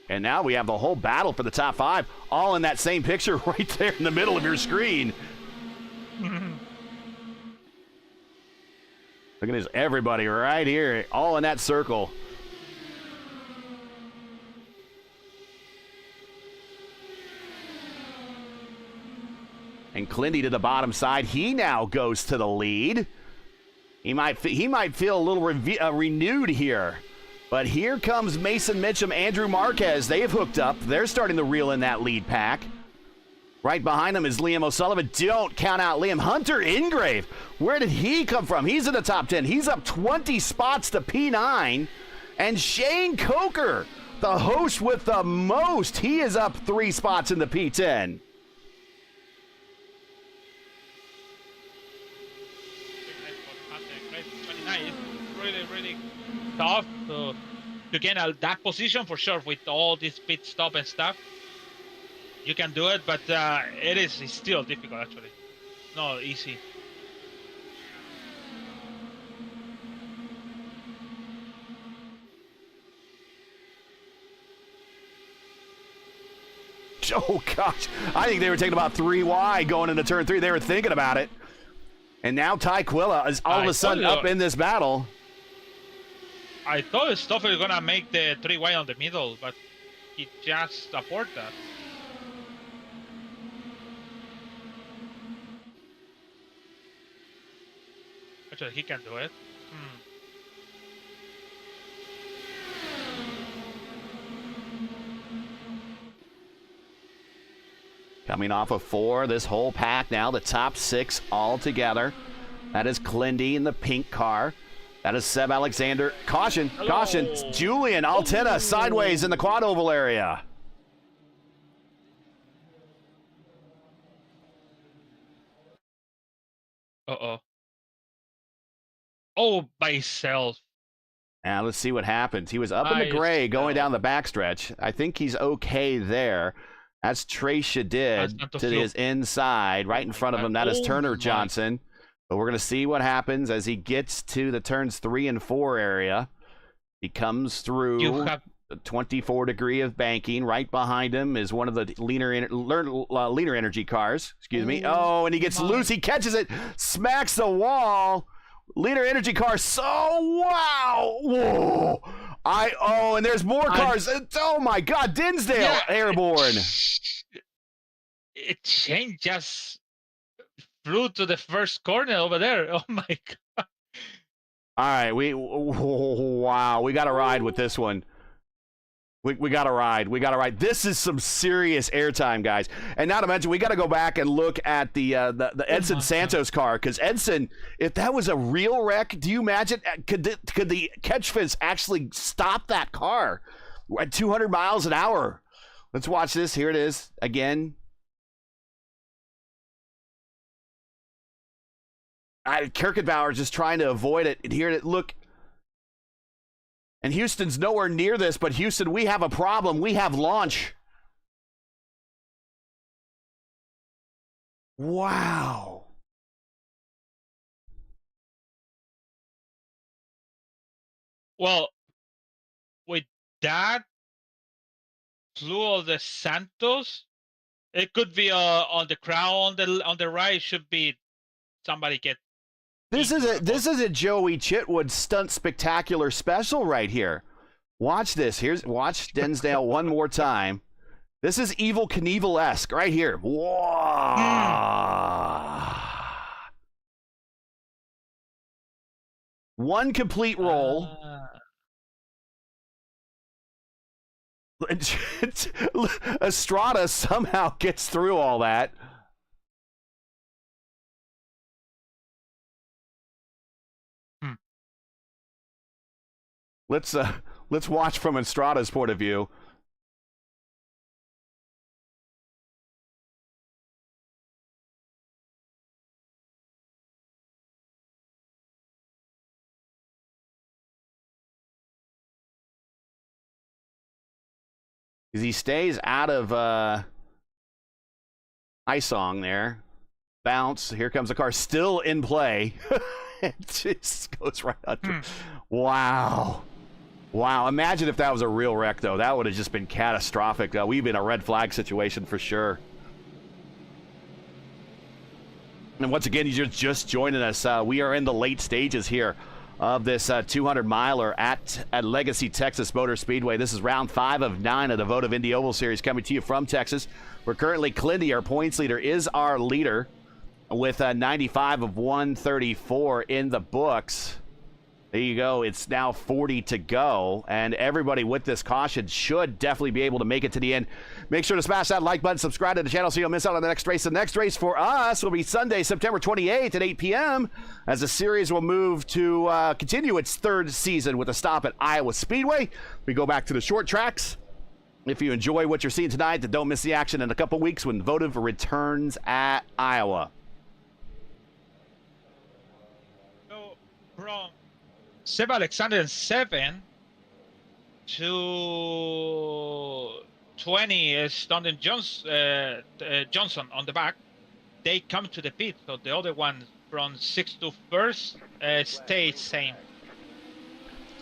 Speaker 1: And now we have the whole battle for the top 5, all in that same picture right there in the middle of your screen. Look at this, everybody right here, all in that circle. And Clindy to the bottom side, he now goes to the lead. He might feel a little renewed here. But here comes Mason Mitchum, Andrew Marquez. They have hooked up. They're starting to reel in that lead pack. Right behind them is Liam O'Sullivan. Don't count out Liam. Hunter Ingrave. Where did he come from? He's in the top 10. He's up 20 spots to P9. And Shane Coker, the host with the most, he is up 3 spots in the P10.
Speaker 2: It's really, really tough to get that position for sure with all this pit stop and stuff. You can do it, but it's still difficult actually. Not easy.
Speaker 1: Oh gosh, I think they were taking about 3 wide going into turn 3. They were thinking about it. And now Ty Quilla is all of a sudden up in this battle.
Speaker 2: I thought Stoffel was gonna make the 3 wide on the middle, but he just afford that. Actually, he can do it.
Speaker 1: Coming off of 4, this whole pack now, the top 6 all together. That is Clindy in the pink car. That is Seb Alexander. Caution, caution. It's Julian Altena sideways in the quad oval area.
Speaker 2: Uh-oh. Oh, by himself.
Speaker 1: Now let's see what happens. He was up in the gray going down the backstretch. I think he's okay there. That's Trey Shadid to his inside, right in front of him. That is Turner Johnson. But we're going to see what happens as he gets to the turns 3 and 4 area. He comes through the 24 degree of banking. Right behind him is one of the leaner energy cars. Excuse me. Oh, and he gets loose. He catches it, smacks the wall. Leaner energy car. So, wow. Whoa. And there's more cars. Oh my God, Dinsdale airborne.
Speaker 2: It changed, just flew to the first corner over there. Oh my God.
Speaker 1: All right, we got to ride with this one. We got to ride. We got to ride. This is some serious airtime, guys. And not to mention, we got to go back and look at the Edson Santos car, because Edson, if that was a real wreck, do you imagine could the catch fence actually stop that car at 200 miles an hour? Let's watch this. Here it is again. Kirkenbauer just trying to avoid it. And here, look. And Houston's nowhere near this, but Houston, we have a problem. We have launch. Wow.
Speaker 2: Well, with that flew of the Santos, it could be on the crowd on the right. Should be somebody get. This
Speaker 1: is a Joey Chitwood stunt spectacular special right here. Watch this. Watch Dinsdale one more time. This is Evel Knievel-esque right here. Whoa. One complete roll. Estrada somehow gets through all that. Let's watch from Estrada's point of view. He stays out of Isong there. Bounce. Here comes the car still in play. It just goes right under. Wow. Wow. Imagine if that was a real wreck, though. That would have just been catastrophic. We've been a red flag situation for sure. And once again, you're just joining us. We are in the late stages here of this 200-miler at Legacy Texas Motor Speedway. This is round 5 of 9 of the Votive Indy Oval Series coming to you from Texas. We're currently Clindy, our points leader, is our leader. with a 95 of 134 in the books. There you go. It's now 40 to go, and everybody with this caution should definitely be able to make it to the end. Make sure to smash that like button, subscribe to the channel so you don't miss out on the next race. The next race for us will be Sunday, September 28th at 8 p.m. as the series will move to continue its third season with a stop at Iowa Speedway. We go back to the short tracks. If you enjoy what you're seeing tonight, then don't miss the action in a couple weeks when Votive returns at Iowa.
Speaker 2: So from Seb Alexander in 7 to 20 is Stondon Johnson on the back. They come to the pit, so the other one from 6 to 1st stays same.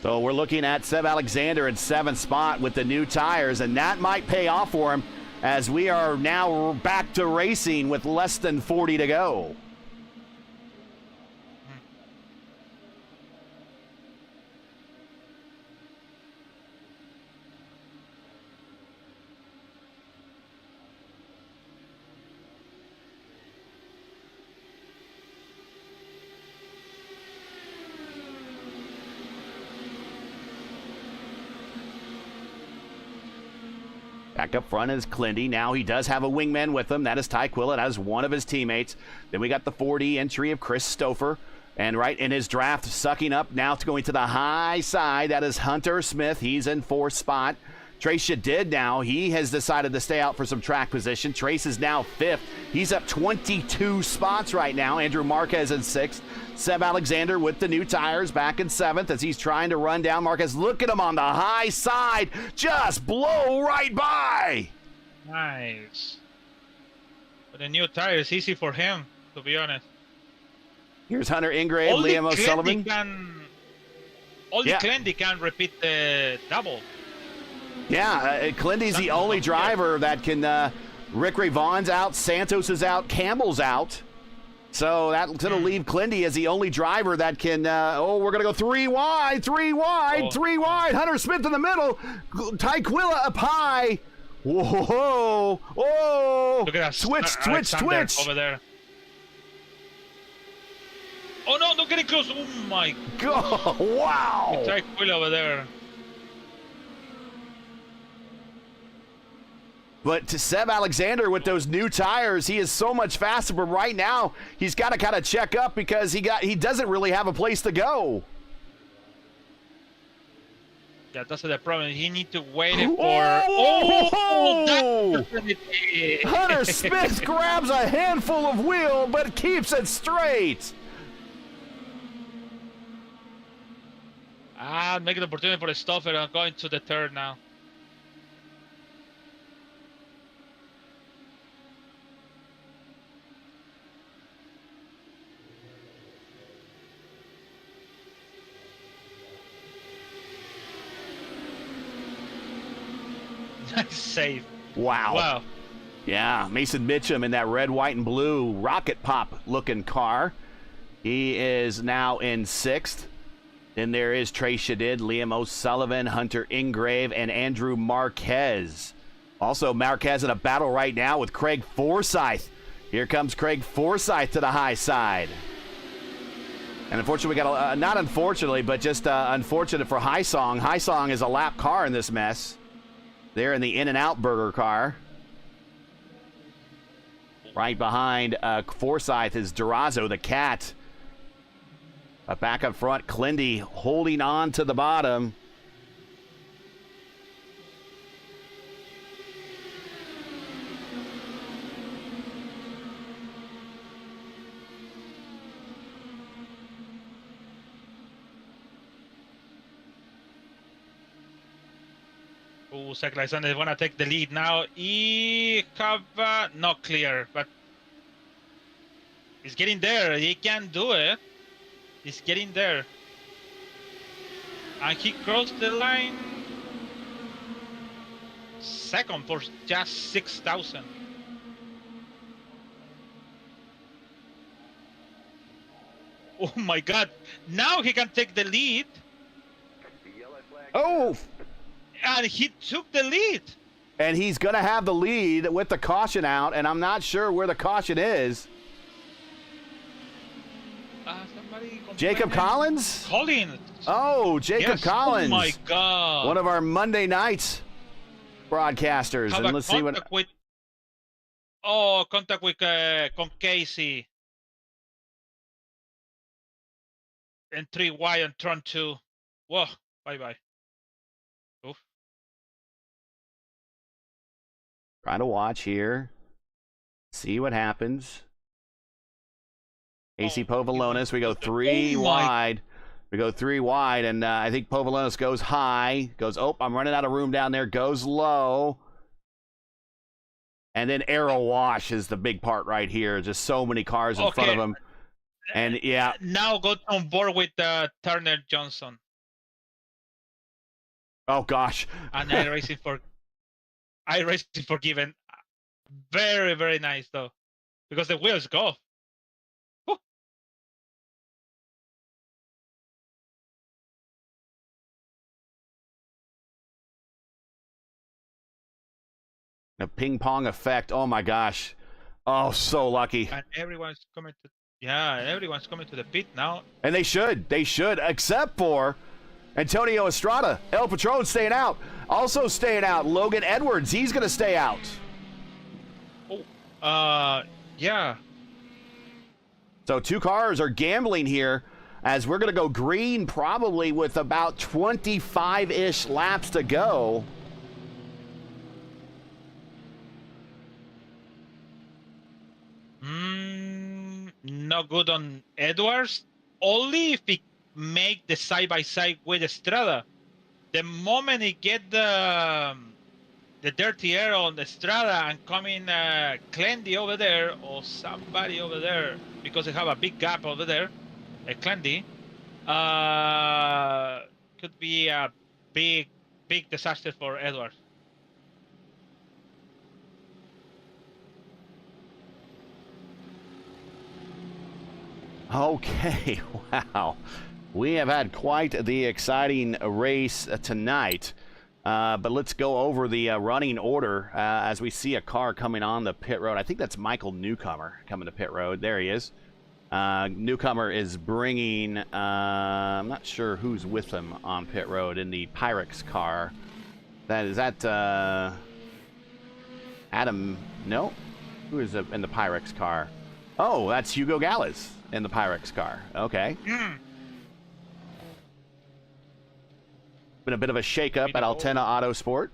Speaker 1: So we're looking at Seb Alexander in 7th spot with the new tires, and that might pay off for him as we are now back to racing with less than 40 to go. Back up front is Clindy. Now he does have a wingman with him. That is Ty Quillett as one of his teammates. Then we got the 40 entry of Chris Stouffer. And right in his draft, sucking up now to going to the high side. That is Hunter Smith. He's in 4th spot. Trace Shadid now. He has decided to stay out for some track position. Trace is now 5th. He's up 22 spots right now. Andrew Marquez in 6th. Seb Alexander with the new tires back in 7th as he's trying to run down Marquez. Look at him on the high side. Just blow right by.
Speaker 2: Nice. But the new tires, easy for him, to be honest.
Speaker 1: Here's Hunter Ingrave, Liam O'Sullivan.
Speaker 2: Only Clendy can repeat the double.
Speaker 1: Yeah, Clindy's the only driver that can. Rick Ray Vaughn's out, Santos is out, Campbell's out. So that's going to leave Clindy as the only driver that can, we're going to go 3 wide, 3 wide, 3 wide. Hunter Smith in the middle. Tyquilla up high. Whoa, oh.
Speaker 2: Look at that.
Speaker 1: Twitch.
Speaker 2: Over there. Oh, no, don't get it close. Oh, my
Speaker 1: God. Wow.
Speaker 2: Tyquilla over there.
Speaker 1: But to Seb Alexander with those new tires, he is so much faster. But right now, he's got to kind of check up because he doesn't really have a place to go.
Speaker 2: Yeah, that's the problem. He needs to wait for.
Speaker 1: Hunter Smith grabs a handful of wheel, but keeps it straight.
Speaker 2: Make an opportunity for the stopper. I'm going to the third now. Nice save.
Speaker 1: Wow. Yeah, Mason Mitchum in that red, white, and blue rocket pop looking car. He is now in 6th. Then there is Trey Shadid, Liam O'Sullivan, Hunter Ingrave, and Andrew Marquez. Also, Marquez in a battle right now with Craig Forsyth. Here comes Craig Forsyth to the high side. And unfortunately, we got not unfortunately, but just unfortunate for High Song. High Song is a lap car in this mess. They're in the In-N-Out Burger car. Right behind Forsyth is Durazo, the cat. Back up front, Clindy holding on to the bottom.
Speaker 2: Zach Alexander is going to take the lead now. Not clear, but he's getting there. He can do it. He's getting there. And he crossed the line. Second for just 6,000. Oh my God. Now he can take the lead.
Speaker 1: Oh!
Speaker 2: And he took the lead.
Speaker 1: And he's going to have the lead with the caution out, and I'm not sure where the caution is. Jacob Collins?
Speaker 2: Collins.
Speaker 1: Oh, Jacob
Speaker 2: Yes.
Speaker 1: Collins.
Speaker 2: Oh my God.
Speaker 1: One of our Monday nights broadcasters.
Speaker 2: Have
Speaker 1: And
Speaker 2: a
Speaker 1: let's see what.
Speaker 2: contact with. Contact with con Casey. And 3Y and Tron 2. Whoa. Bye. Oof.
Speaker 1: Trying to watch here. See what happens. AC Povolonis, we go three wide. We go 3 wide, and I think Povolonis goes high. Goes, oh, I'm running out of room down there. Goes low. And then Arrow Wash is the big part right here. Just so many cars in front of him. And yeah.
Speaker 2: Now go on board with Turner Johnson.
Speaker 1: Oh gosh.
Speaker 2: And iRacing Forgiven. Very, very nice though. Because the wheels go. Woo.
Speaker 1: A ping pong effect. Oh my gosh. Oh, so lucky.
Speaker 2: And everyone's coming to the pit now.
Speaker 1: And they should, except for Antonio Estrada. El Patron staying out. Also staying out, Logan Edwards. He's going to stay out.
Speaker 2: Oh, yeah.
Speaker 1: So 2 cars are gambling here as we're going to go green probably with about 25-ish laps to go.
Speaker 2: Not good on Edwards. Only if he make the side-by-side with Estrada. The moment he get the dirty air on Estrada and coming Clendy over there or somebody over there, because they have a big gap over there, Clendy, could be a big disaster for Edwards.
Speaker 1: Okay, wow. We have had quite the exciting race tonight. But let's go over the running order as we see a car coming on the pit road. I think that's Michael Newcomer coming to pit road. There he is. Newcomer is bringing, I'm not sure who's with him on pit road in the Pyrex car. Is that Adam? No? Who is in the Pyrex car? Oh, that's Hugo Gallas in the Pyrex car. Okay. Been a bit of a shake-up at Altena Autosport.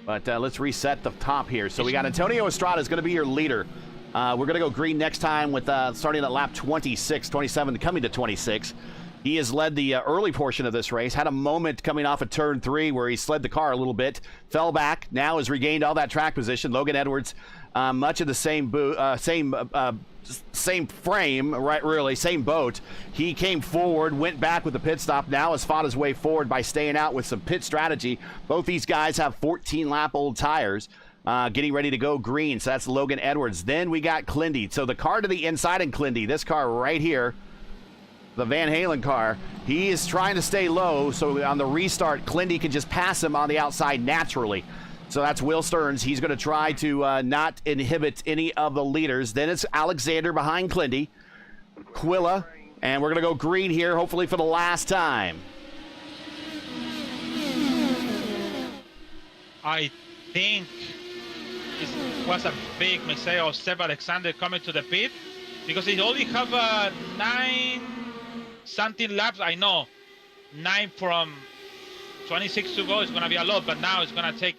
Speaker 1: But let's reset the top here. So we got Antonio Estrada is going to be your leader. We're going to go green next time with starting at lap 26, 27, coming to 26. He has led the early portion of this race. Had a moment coming off of turn 3 where he slid the car a little bit, fell back, now has regained all that track position. Logan Edwards, much of the same frame, right? Really, same boat. He came forward, went back with the pit stop. Now has fought his way forward by staying out with some pit strategy. Both these guys have 14-lap-old tires. Getting ready to go green. So that's Logan Edwards. Then we got Clendy. So the car to the inside in Clendy, this car right here, the Van Halen car, he is trying to stay low. So on the restart, Clendy can just pass him on the outside naturally. So that's Will Stearns. He's going to try to not inhibit any of the leaders. Then it's Alexander behind Clendy, Quilla, and we're going to go green here, hopefully for the last time.
Speaker 2: I think it was a big mistake of Seb Alexander coming to the pit because he only have 9 something laps. I know 9 from 26 to go is going to be a lot, but now it's going to take.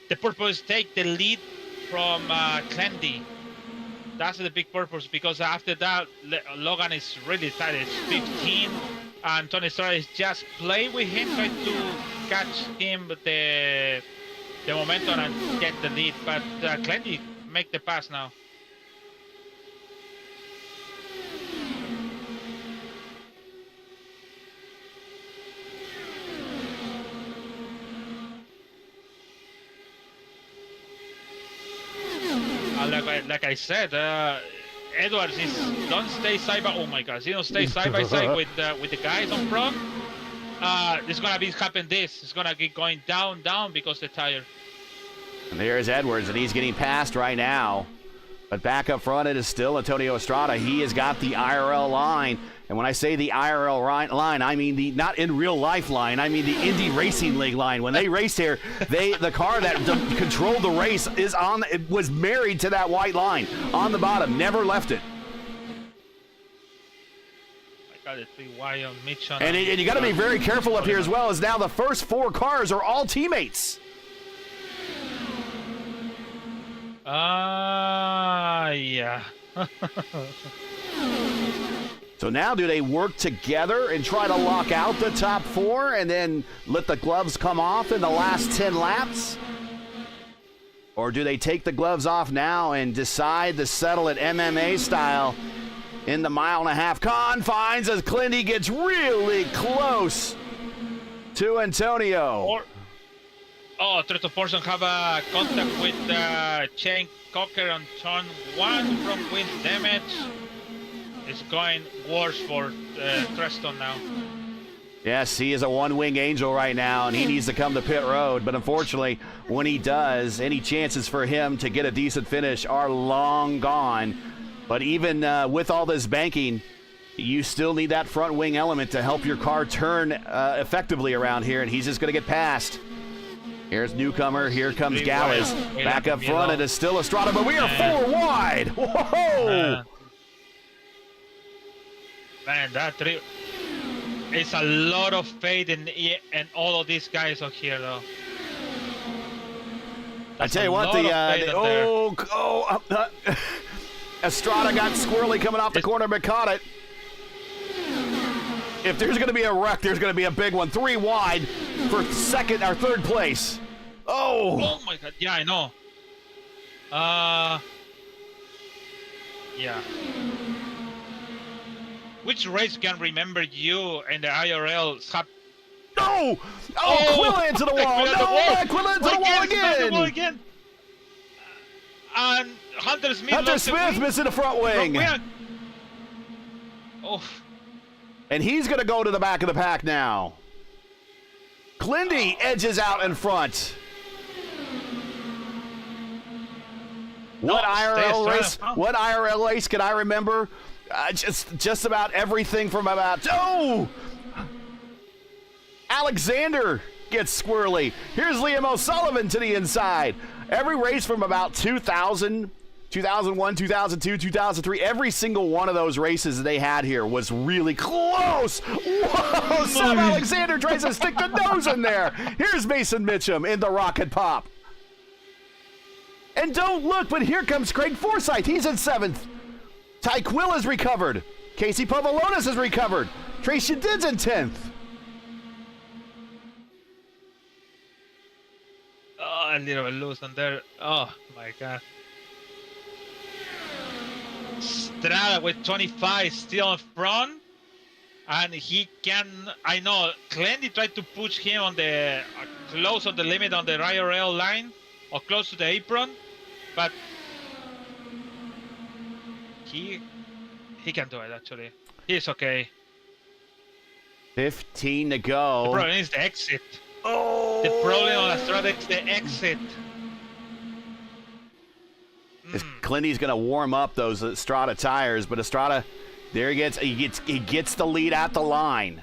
Speaker 2: The purpose take the lead from Clendy. That's the big purpose because after that, Logan is really tight. It's 15, and Tony Estrada is just playing with him, trying to catch him the momentum and get the lead. But Clendy make the pass now. Like I said, Edwards don't stay side by. Oh my gosh, he don't stay side by side with the guys on front. It's gonna be happen. It's gonna keep going down because the tire.
Speaker 1: And there's Edwards, and he's getting passed right now But back up front, it is still Antonio Estrada. He has got the IRL line. And when I say the IRL line, I mean the not in real life line. I mean the Indy Racing League line. When they raced here, the car that controlled the race was married to that white line on the bottom, never left it.
Speaker 2: I got it 3 wide on Mitchell.
Speaker 1: And you got to be very careful up here as well, as now the first 4 cars are all teammates.
Speaker 2: Yeah.
Speaker 1: So now do they work together and try to lock out the top 4 and then let the gloves come off in the last 10 laps? Or do they take the gloves off now and decide to settle it MMA style in the 1.5 confines as Clindy gets really close to Antonio?
Speaker 2: Treto Forson have a contact with Shane Cocker on turn 1 from wind damage. It's going worse for Treston now.
Speaker 1: Yes, he is a one-wing angel right now, and he needs to come to pit road. But unfortunately, when he does, any chances for him to get a decent finish are long gone. But even with all this banking, you still need that front wing element to help your car turn effectively around here, and he's just going to get past. Here's newcomer. Here comes Gallus. Back up front, it is still Estrada, but we are 4 wide. Whoa!
Speaker 2: Man, that it's a lot of faith in all of these guys out here, though.
Speaker 1: I tell you what, Estrada got squirrely coming off the corner, but caught it. If there's going to be a wreck, there's going to be a big one. 3 wide for second or third place.
Speaker 2: Oh my God! Yeah, I know. Yeah. Which race can remember you and the IRL?
Speaker 1: No! Quill into the wall! Quill into the wall again!
Speaker 2: And Hunter Smith
Speaker 1: missing the front wing. And he's going to go to the back of the pack now. Clindy edges out in front. What IRL race can I remember? Just about everything from Alexander gets squirrely. Here's Liam O'Sullivan to the inside. Every race from about 2000, 2001, 2002, 2003, every single one of those races that they had here was really close. Whoa, Sam Alexander tries to stick the nose in there. Here's Mason Mitchum in the rocket pop. And don't look, but here comes Craig Forsyth. He's in 7th. Ty Quill has recovered. Casey Pavlonis has recovered. Trace Shadid's in 10th.
Speaker 2: A little bit loose on there. Oh my God. Strada with 25 still in front. And he can, I know, Clendy tried to push him on the, close on the limit on the IRL line, or close to the apron. But he can do it, actually. He's okay.
Speaker 1: 15 to go.
Speaker 2: The problem is the exit. The problem on Estrada is the exit.
Speaker 1: Clindy's going to warm up those Estrada tires, but Estrada, there he gets the lead at the line.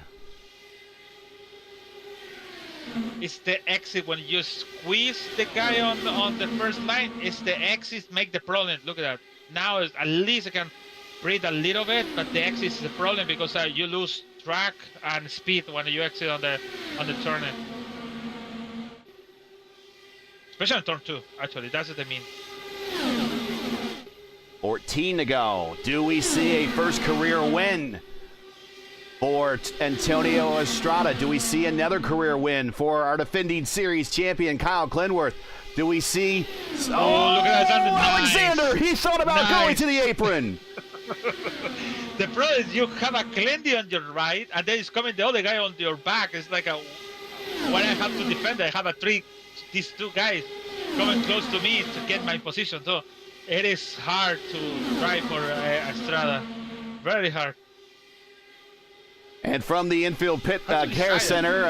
Speaker 2: It's the exit when you squeeze the guy on the first line. It's the exit make the problem. Look at that. Now at least I can breathe a little bit, but the exit is the problem because you lose track and speed when you exit on the turning. Especially on turn 2, actually. That's what I mean.
Speaker 1: 14 to go. Do we see a first career win for Antonio Estrada? Do we see another career win for our defending series champion Kyle Glenworth? Do we see...
Speaker 2: look at that.
Speaker 1: Alexander!
Speaker 2: Nice.
Speaker 1: He thought about going to the apron.
Speaker 2: The problem is you have a Clendy on your right, and then it's coming the other guy on your back. It's like when I have to defend, I have these 2 guys coming close to me to get my position. So it is hard to try for Estrada. Very hard.
Speaker 1: And from the infield pit care center,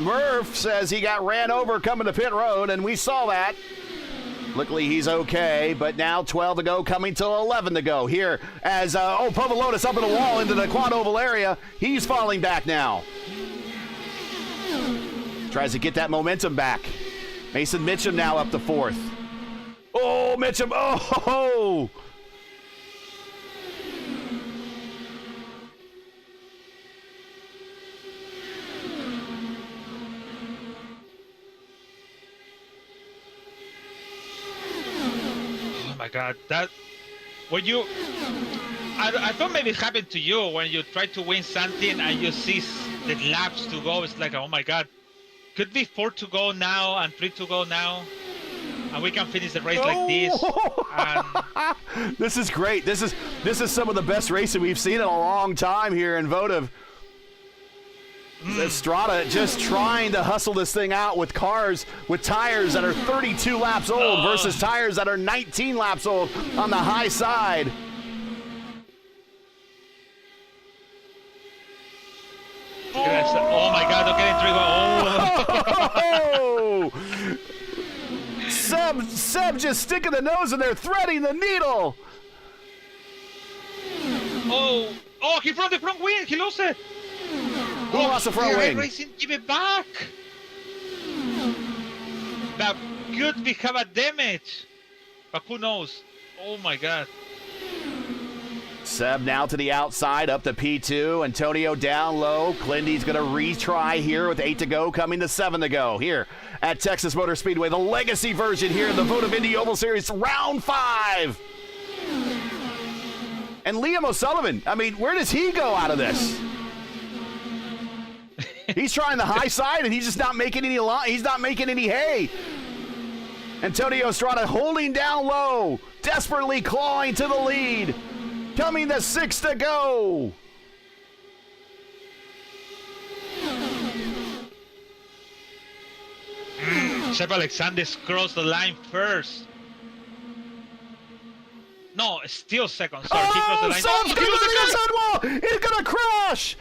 Speaker 1: Murph says he got ran over coming to pit road, and we saw that. Luckily, he's okay, but now 12 to go, coming to 11 to go here as, Povolonis up in the wall into the quad oval area. He's falling back now. Tries to get that momentum back. Mason Mitchum now up to 4th. Oh, Mitchum, oh!
Speaker 2: Oh my God, that when you, I thought maybe it happened to you when you try to win something and you see the laps to go. It's like, oh my God, could be 4 to go now and 3 to go now, and we can finish the race like this. And
Speaker 1: this is great. This is some of the best racing we've seen in a long time here in Votive. Estrada just trying to hustle this thing out with cars with tires that are 32 laps old versus tires that are 19 laps old on the high side.
Speaker 2: Oh my God, okay,
Speaker 1: Oh! Seb just sticking the nose in there, threading the needle.
Speaker 2: Oh, he from the front wing, he lost it.
Speaker 1: Who lost the front wing?
Speaker 2: Racing, give it back. That could become a damage, but who knows? Oh my God.
Speaker 1: Seb now to the outside, up to P2. Antonio down low. Clindy's going to retry here with 8 to go, coming to 7 to go here at Texas Motor Speedway. The legacy version here in the Votive Indy Oval Series, round 5. And Liam O'Sullivan, I mean, where does he go out of this? He's trying the high side, and he's just not making any he's not making any hay. Antonio Estrada holding down low, desperately clawing to the lead. Coming to 6 to go.
Speaker 2: Seb Alexander crossed the line first. No, still second. Sorry, he crossed the line.
Speaker 1: Seb's going to the inside wall. He's going to crash.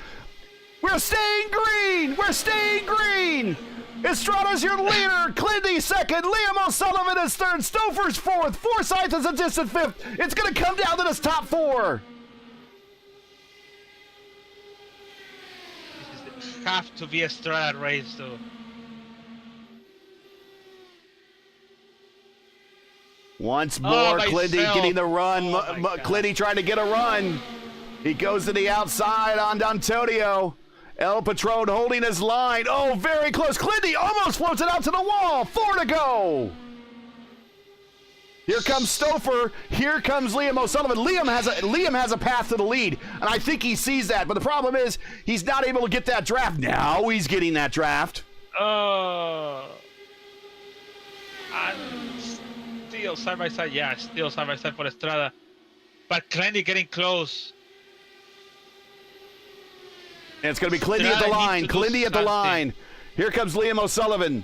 Speaker 1: We're staying green. We're staying green. Estrada's your leader. Clindy second. Liam O'Sullivan is third. Stouffer's fourth. Forsyth is a distant fifth. It's going to come down to this top 4.
Speaker 2: This have to be a Estrada race, though.
Speaker 1: Once more, Clindy getting the run. Clindy trying to get a run. He goes to the outside on Antonio. El Patron holding his line. Oh, very close. Clindy almost floats it out to the wall. 4 to go. Here comes Stouffer. Here comes Liam O'Sullivan. Liam has a path to the lead, and I think he sees that. But the problem is he's not able to get that draft. Now he's getting that draft.
Speaker 2: And still side by side. Yeah, still side by side for Estrada. But Clindy getting close.
Speaker 1: And it's going to be Clindy at the line. Clindy at the line. Here comes Liam O'Sullivan.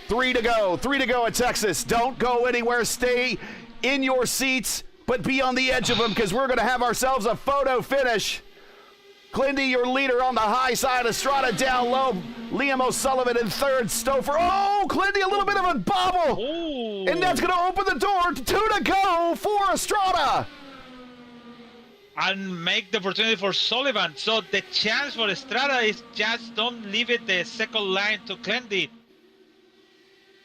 Speaker 1: 3 to go. 3 to go at Texas. Don't go anywhere. Stay in your seats, but be on the edge of them because we're going to have ourselves a photo finish. Clindy, your leader on the high side. Estrada down low. Liam O'Sullivan in third. Stouffer. Oh, Clindy, a little bit of a bobble.
Speaker 2: Ooh.
Speaker 1: And that's going to open the door. 2 to go for Estrada.
Speaker 2: And make the opportunity for Sullivan. So the chance for Estrada is just don't leave it the second line to Clindy.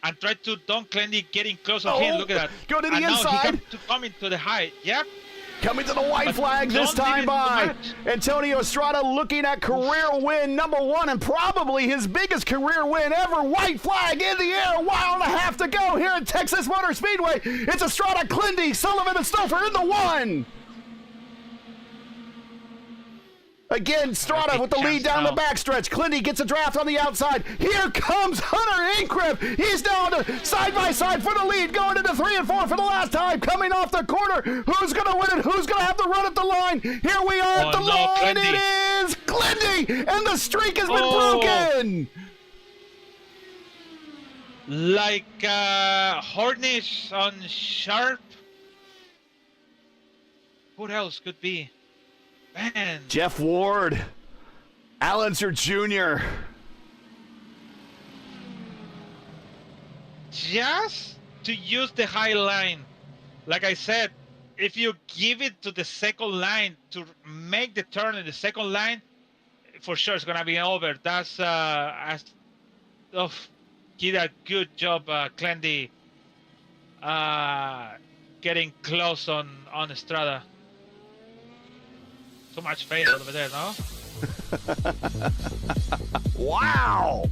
Speaker 2: And try to don't Clindy getting close to him. Look at that.
Speaker 1: Go to the
Speaker 2: and
Speaker 1: inside.
Speaker 2: Now he coming to the high. Yep.
Speaker 1: Coming to the white flag this time by Antonio Estrada, looking at career win number 1 and probably his biggest career win ever. White flag in the air, 1.5 to go here at Texas Motor Speedway. It's Estrada, Clindy, Sullivan, and Stouffer in the 1. Again, Estrada with the lead down the backstretch. Clindy gets a draft on the outside. Here comes Hunter Inkrip. He's down side by side for the lead, going into 3 and 4 for the last time. Coming off the corner. Who's going to win it? Who's going to have the run at the line? Here we are at the line.
Speaker 2: Clindy.
Speaker 1: It is Clindy, and the streak has been broken.
Speaker 2: Like Hornish on Sharp. What else could be? Man.
Speaker 1: Jeff Ward, Allenser Jr.
Speaker 2: Just to use the high line. Like I said, if you give it to the second line to make the turn in the second line, for sure it's gonna be over. That's he did a good job, Clendy, getting close on Estrada. So much fail over there, no?
Speaker 1: Wow!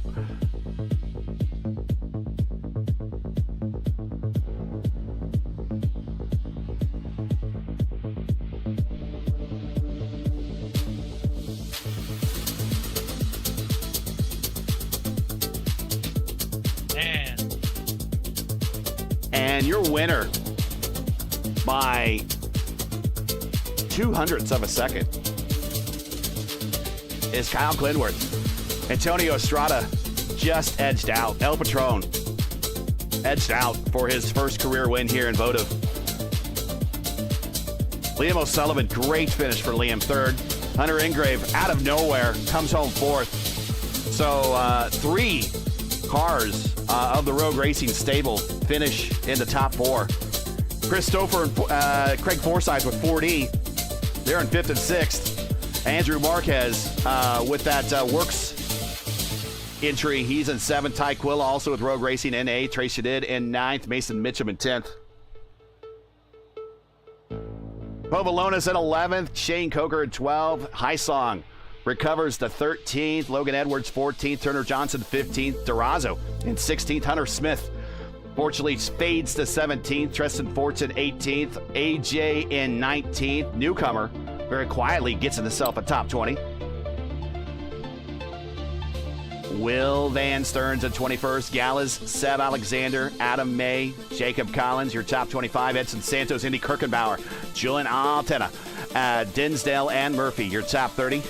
Speaker 1: And your winner by 0.02 of a second is Kyle Glenworth. Antonio Estrada just edged out. El Patron edged out for his first career win here in Votive. Liam O'Sullivan, great finish for Liam, third. Hunter Ingrave, out of nowhere, comes home fourth. So 3 cars of the Rogue Racing stable finish in the top 4. Christopher and Craig Forsyth with 4D. They're in 5th and 6th. Andrew Marquez with that Works entry. He's in 7th. Ty Quilla also with Rogue Racing in 8th. Trace Shadid in 9th. Mason Mitchum in 10th. Povalonis at 11th. Shane Coker at 12th. Highsong recovers to 13th. Logan Edwards 14th. Turner Johnson 15th. Durazo in 16th. Hunter Smith fortunately fades to 17th. Tristan Fortson 18th. AJ in 19th. Newcomer very quietly gets himself a top 20. Will Van Stearns at 21st. Gallas, Seb Alexander, Adam May, Jacob Collins, your top 25. Edson Santos, Indy Kirkenbauer, Julian Altena, Dinsdale, and Murphy, your top 30.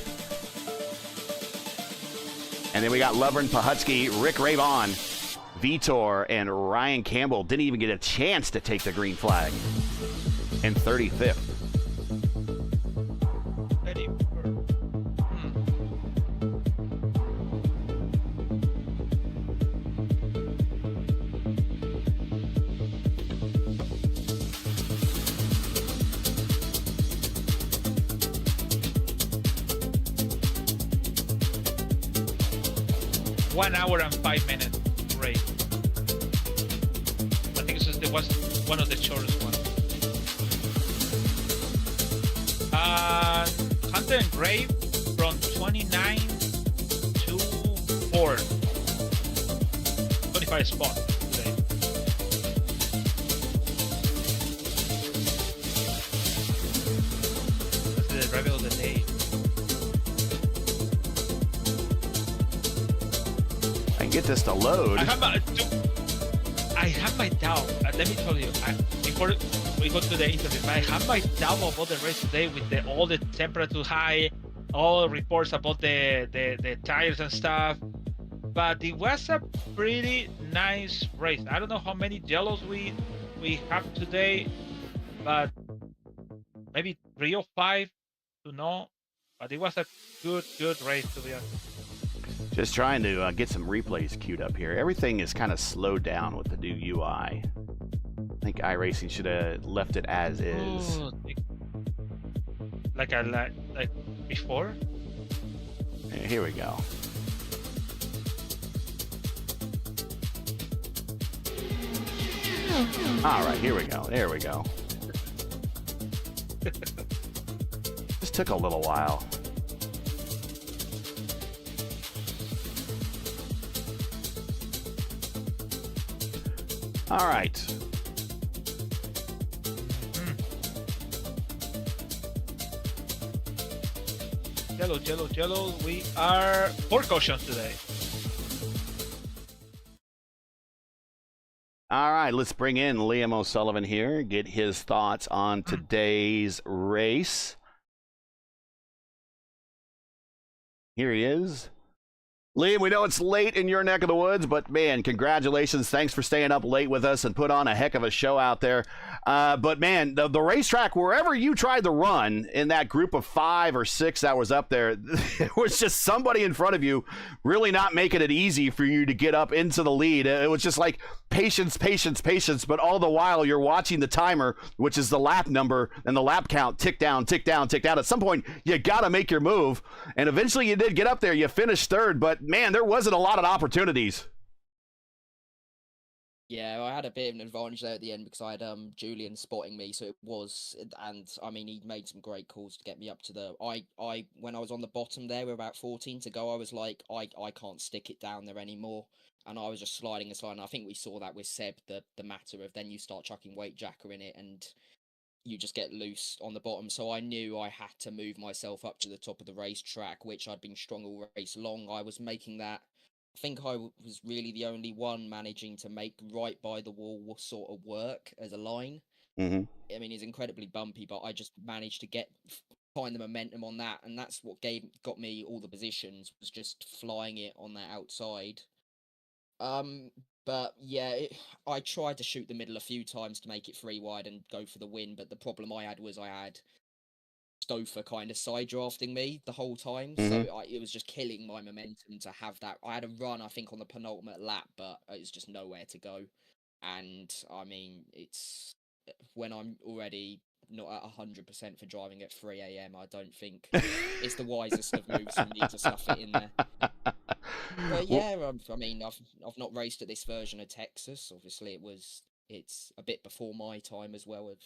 Speaker 1: And then we got Lovren, Pahutsky, Rick Ravon, Vitor, and Ryan Campbell didn't even get a chance to take the green flag in 35th.
Speaker 2: 1 hour and 5 minutes race. I think it was one of the shortest ones. Hunter and Grave from 29 to 4. 25 spot today. That's the driver of the day.
Speaker 1: Get this to load.
Speaker 2: I have my doubt. Let me tell you, before we go to the interview, I have my doubt about the race today with all the temperature high, all the reports about the tires and stuff. But it was a pretty nice race. I don't know how many yellows we have today, but maybe 3 or 5 to know. But it was a good race, to be honest.
Speaker 1: Just trying to get some replays queued up here. Everything is kind of slowed down with the new UI. I think iRacing should have left it as is.
Speaker 2: Ooh, like before?
Speaker 1: Here we go. All right, here we go. There we go. This took a little while. All right.
Speaker 2: Jello. We are 4 cautions today.
Speaker 1: All right, let's bring in Liam O'Sullivan here, get his thoughts on today's race. Here he is. Liam, we know it's late in your neck of the woods, but man, congratulations. Thanks for staying up late with us and put on a heck of a show out there. But man, the racetrack, wherever you tried to run in that group of 5 or 6 that was up there, there was just somebody in front of you really not making it easy for you to get up into the lead. It was just like patience, patience, patience. But all the while, you're watching the timer, which is the lap number and the lap count tick down, tick down, tick down. At some point, you got to make your move. And eventually you did get up there. You finished third, but man, there wasn't a lot of opportunities.
Speaker 3: Yeah, I had a bit of an advantage there at the end because I had Julian spotting me, so it was, and I mean he made some great calls to get me up to the. I when I was on the bottom there, with about 14 to go, I was like, I can't stick it down there anymore, and I was just sliding and sliding. I think we saw that with Seb, the matter of then you start chucking weight jacker in it and you just get loose on the bottom. So I knew I had to move myself up to the top of the racetrack, which I'd been strong all race long. I was making that. I think I was really the only one managing to make right by the wall sort of work as a line.
Speaker 1: Mm-hmm.
Speaker 3: I mean, it's incredibly bumpy, but I just managed to find the momentum on that, and that's what got me all the positions, was just flying it on that outside. But yeah, I tried to shoot the middle a few times to make it 3 wide and go for the win, but the problem I had was I had Stouffer kind of side drafting me the whole time, so it was just killing my momentum to have that. I had a run, I think, on the penultimate lap, but it was just nowhere to go. And I mean, it's when I'm already not at 100% for driving at 3 a.m. I don't think it's the wisest of moves for me to stuff it in there. But yeah, I mean, I've not raced at this version of Texas. Obviously, it's a bit before my time as well of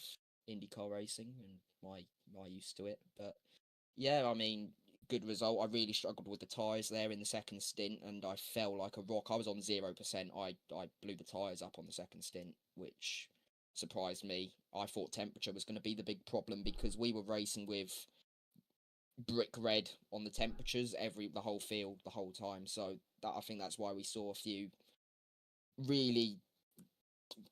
Speaker 3: INDYCAR racing and my use to it. But yeah, I mean, good result. I really struggled with the tyres there in the second stint, and I fell like a rock. I was on 0%. I blew the tyres up on the second stint, which surprised me. I thought temperature was going to be the big problem because we were racing with brick red on the temperatures the whole field the whole time. So I think that's why we saw a few really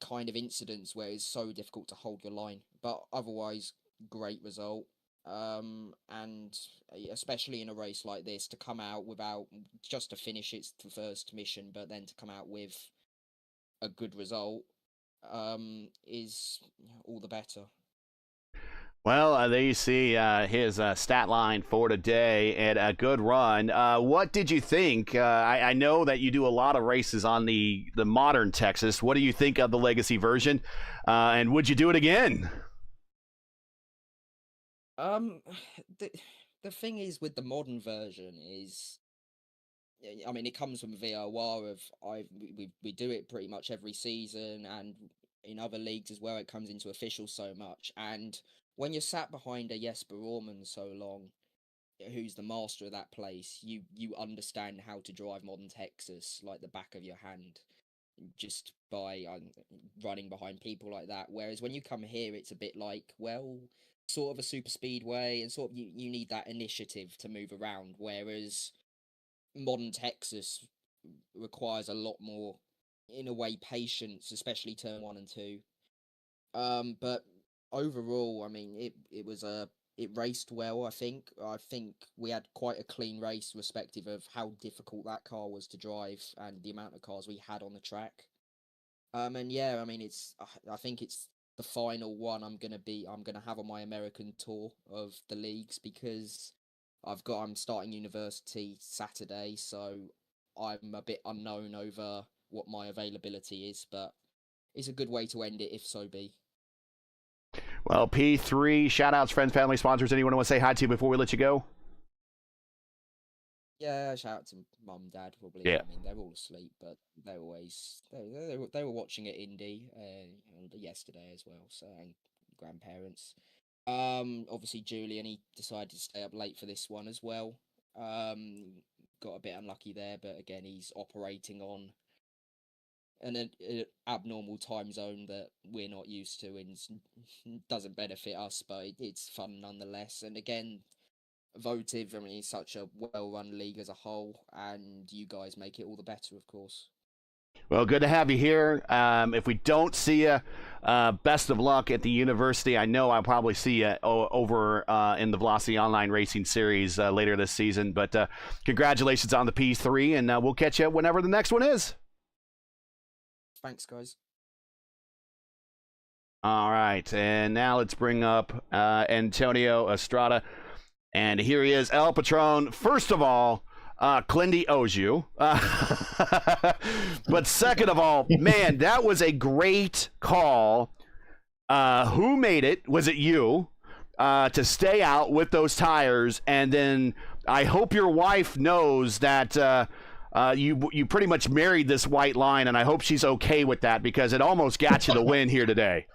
Speaker 3: kind of incidents where it's so difficult to hold your line. But otherwise, great result. And especially in a race like this, to come out without just to finish it's the first mission, but then to come out with a good result is all the better.
Speaker 1: Well, there you see his stat line for today and a good run. What did you think? I know that you do a lot of races on the modern Texas. What do you think of the legacy version? And would you do it again?
Speaker 3: The thing is with the modern version is, I mean, it comes from VOR of we do it pretty much every season, and in other leagues as well, it comes into official so much. And when you're sat behind a Jesper Orman so long, who's the master of that place, you understand how to drive modern Texas like the back of your hand, just by running behind people like that. Whereas when you come here, it's a bit like, well, sort of a super speedway, and sort of you need that initiative to move around. Whereas modern Texas requires a lot more, in a way, patience, especially turn 1 and 2. But overall, I mean, it raced well. I think we had quite a clean race, respective of how difficult that car was to drive and the amount of cars we had on the track. And yeah, I mean, I think it's the final one I'm gonna have on my American tour of the leagues, because I'm starting university Saturday, so I'm a bit unknown over what my availability is, but it's a good way to end it if so be.
Speaker 1: Well, P3, shout outs, friends, family, sponsors. Anyone want to say hi to before we let you go?
Speaker 3: Yeah, shout out to mum, dad, probably.
Speaker 1: Yeah.
Speaker 3: I mean, they're all asleep, but they're always they were watching it Indy yesterday as well. So, and grandparents. Obviously Julian, he decided to stay up late for this one as well. Got a bit unlucky there, but again, he's operating on an abnormal time zone that we're not used to, and doesn't benefit us, but it's fun nonetheless. And again, Votive, I mean, it's such a well-run league as a whole, and you guys make it all the better, of course.
Speaker 1: Well, good to have you here. If we don't see you, best of luck at the university. I know I'll probably see you over in the Velocity Online Racing Series later this season. But congratulations on the P3, and we'll catch you whenever the next one is.
Speaker 3: Thanks, guys.
Speaker 1: All right, and now let's bring up Antonio Estrada. And here he is, El Patron. First of all, Clindy owes you. But second of all, man, that was a great call. Who made it? Was it you? To stay out with those tires. And then I hope your wife knows that you pretty much married this white line, and I hope she's okay with that because it almost got you the win here today.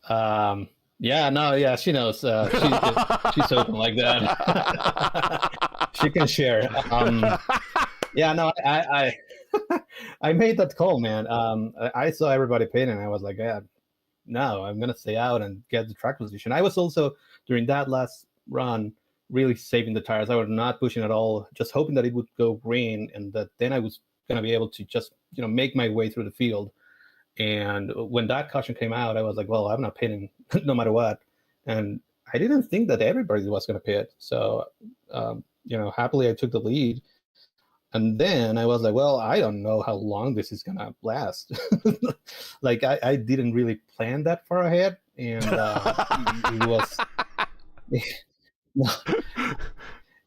Speaker 4: Yeah, she knows. She's open like that. She can share. I I made that call, man. I saw everybody pitting, and I was like, yeah, no, I'm gonna stay out and get the track position. I was also during that last run really saving the tires. I was not pushing at all, just hoping that it would go green, and that then I was gonna be able to just make my way through the field. And when that caution came out, I was like, well, I'm not pitting no matter what. And I didn't think that everybody was going to pit. So, happily I took the lead. And then I was like, well, I don't know how long this is going to last. Like, I didn't really plan that far ahead. And it was...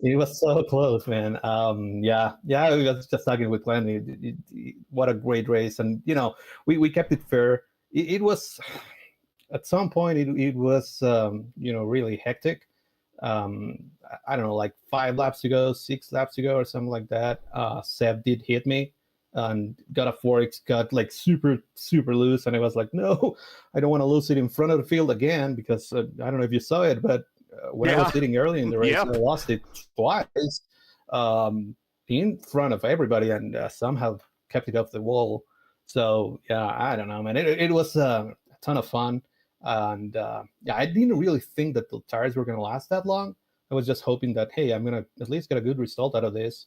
Speaker 4: It was so close, man. I was just talking with Glenn. What a great race, and we kept it fair. It was at some point it was really hectic. I don't know, like 5 laps to go, 6 laps to go, or something like that. Seb did hit me and got a forks, got like super loose, and I was like, no, I don't want to lose it in front of the field again because I don't know if you saw it, but. When I was sitting early in the race, I lost it twice in front of everybody and somehow kept it off the wall. So, yeah, I don't know, man. It was a ton of fun. And, I didn't really think that the tires were going to last that long. I was just hoping that, hey, I'm going to at least get a good result out of this.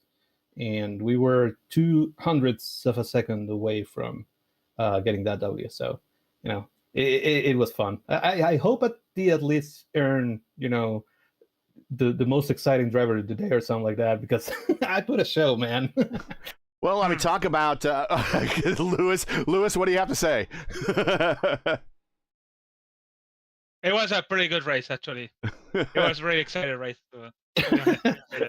Speaker 4: And we were 200ths of a second away from getting that W. So, it was fun. I hope at least earn, the most exciting driver of the day or something like that, because I put a show, man.
Speaker 1: Well, I mean, talk about Lewis. Lewis, what do you have to say?
Speaker 2: It was a pretty good race, actually. It was a really exciting race.